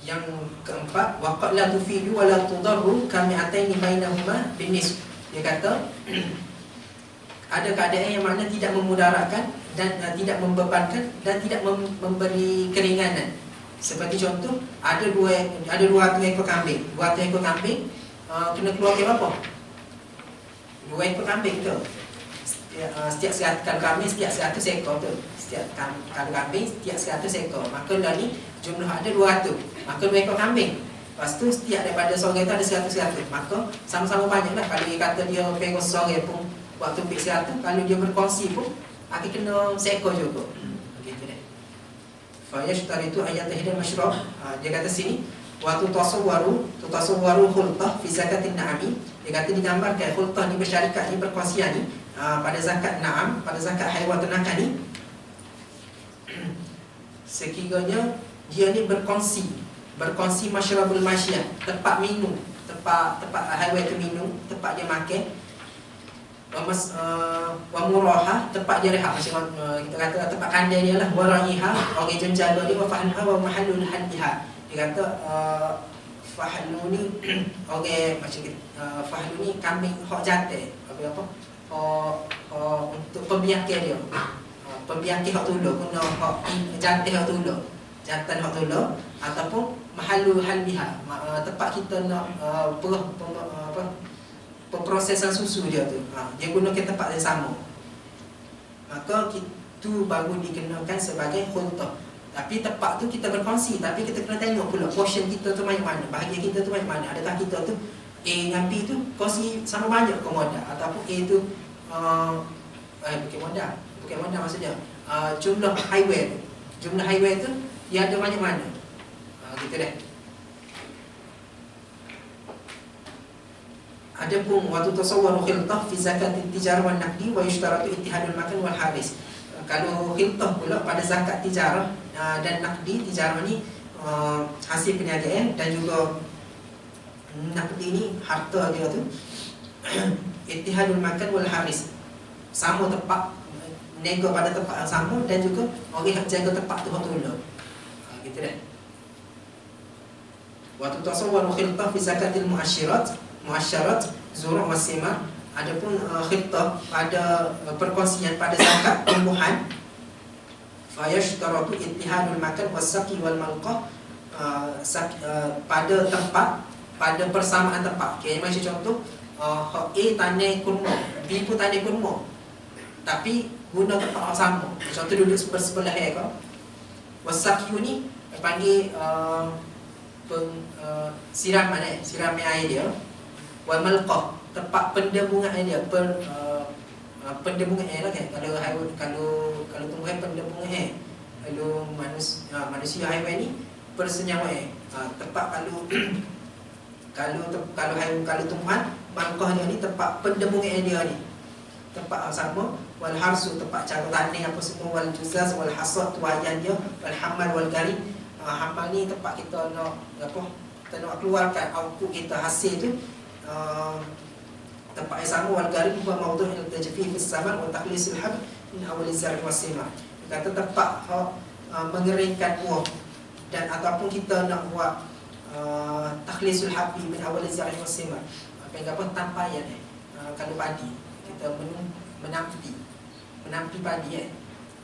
Yang keempat, waqad la tufidu wa la tudarru kami ataini bainahuma binis. Dia kata ada keadaan yang mana tidak memudaratkan dan tidak membebankan dan tidak memberi keringanan. Seperti contoh, ada dua ekor kambing. 200 ekor kambing, kena keluar berapa? 2 ekor kambing tu. Setiap kalau kambing setiap 100 ekor tu. Kalau kambing setiap 100 ekor. Maka dah ni jumlah ada 200. Maka 2 ekor kambing. Lepas tu setiap daripada seorang tu ada 100. Maka sama-sama banyak lah. Kalau dia kata dia pengok seorang pun waktu pik 100, kalau dia berkongsi pun akan kena seekor juga. Begitu deh. Fayashtaritu ayat tahdid masyrah. Dia kata sini waktu tasawwaru khultah fi zakatin na'ami. Dia kata digambarkan khultah ni bersyarikat ni perkongsian ni pada zakat na'am, pada zakat haiwan ternakan ni. Sekiranya dia ni berkongsi masyrabul masyiyah, tempat minum, tempat haiwan tu minum, tempat dia makan. Wa muraha, tempat dia rehat, macam kita kata tempat kandai dia lah. Wa ra'iha, orang yang jaga dia. Wa fahanha wa mahallul haddiha. Dia kata fahlu ni orang macam fahlu ni kambing hak jantan. Apa untuk pembiakan dia. Pembiakan hak tulu guna hak jantan hak tulu. Jantan hak tulu ataupun mahallul haddiha, tempat kita nak pemprosesan susu dia tu, dia gunakan tempat yang sama. Maka itu baru dikenakan sebagai khultah. Tapi tempat tu kita berkongsi, tapi kita kena tengok pula portion kita tu macam mana, bahagian kita tu macam mana. Adakah kita tu A dengan B tu kongsi sama banyak ke modal, ataupun A tu bukan modal maksudnya jumlah highway tu dia ada banyak mana. Gitu dah. Adapun waktu tasawwaru khiltah fi zakat tijarah wan naqdi wa yushtaratu ittihadul makan wal haris. Kalau khiltah pula pada zakat tijarah dan naqdi, tijarah ni hasil perniagaan dan juga naqdi ni harta dia tu. Ittihadul makan wal haris, sama tempat, nego pada tempat yang sama dan juga orang yang jaga tempat tu betul. Gitu dah. Waktu tasawwaru khiltah fi zakatil muasyarat zuru' wasima. Adapun khiltah pada perkongsian pada zakat tumbuhan, fayashtaratu ittihadul makan wasaqi wal malqah, pada tempat, pada persamaan tempat. Okay, macam contoh A tanam kurma, B pun tanam kurma, tapi guna tempat yang sama. Contoh duduk sebelah ke. Wasaqi ni panggil siraman air dia. Wal malqah, tempat pendembungan dia, pendembungan air lah kan. Kalau tumbuhan pendembungan air. Kalau manusia haiwan ni persenyawa air. Tempat kalau tumbuhan malqah dia ni tempat pendembungan air dia ni. Tempat sama. Wal harsu, tempat cara tanam apa semua. Wal juzaz wal hasad, tuayan dia. Wal hamal wal gari. Hamal ni tempat kita nak kita nak keluarkan output kita, hasil tu. Tempat yang sama. Wal gari huwa mawdu'ul tajfif fis zaman wa takhlisul hab min awal az-zar' was-simar. Kata tempat mengeringkan buah dan ataupun kita nak buat takhlisul hab min awal az-zar' was-simar. Apa tampayan kalau padi kita menampi padi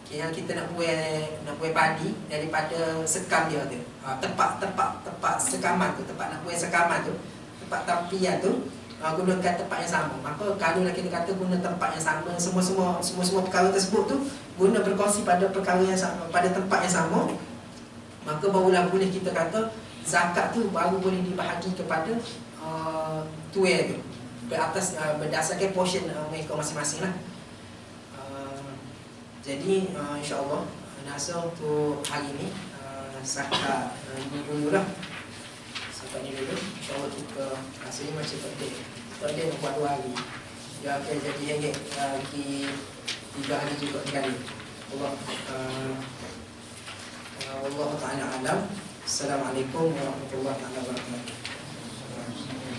yang kita nak buat padi daripada sekam dia tu. Tempat sekaman tu, tempat nak buat sekaman tu, tempat tampian tu, gunakan tempat yang sama. Maka kalau kita kata guna tempat yang sama, semua perkara tersebut tu guna berkongsi pada perkara yang sama, pada tempat yang sama, maka barulah boleh kita kata zakat tu baru boleh dibahagi kepada tuai tu berdasarkan portion mereka masing-masing lah. Jadi insya-Allah nasa untuk hari ni zakat ini dulu lah. Sampai ni dulu. InsyaAllah kita rasanya macam tak ada nak buat 2 hari. dia akan jadi hengit di 3 hari juga sekali. Allah Ta'ala alam. Assalamualaikum warahmatullahi wabarakatuh.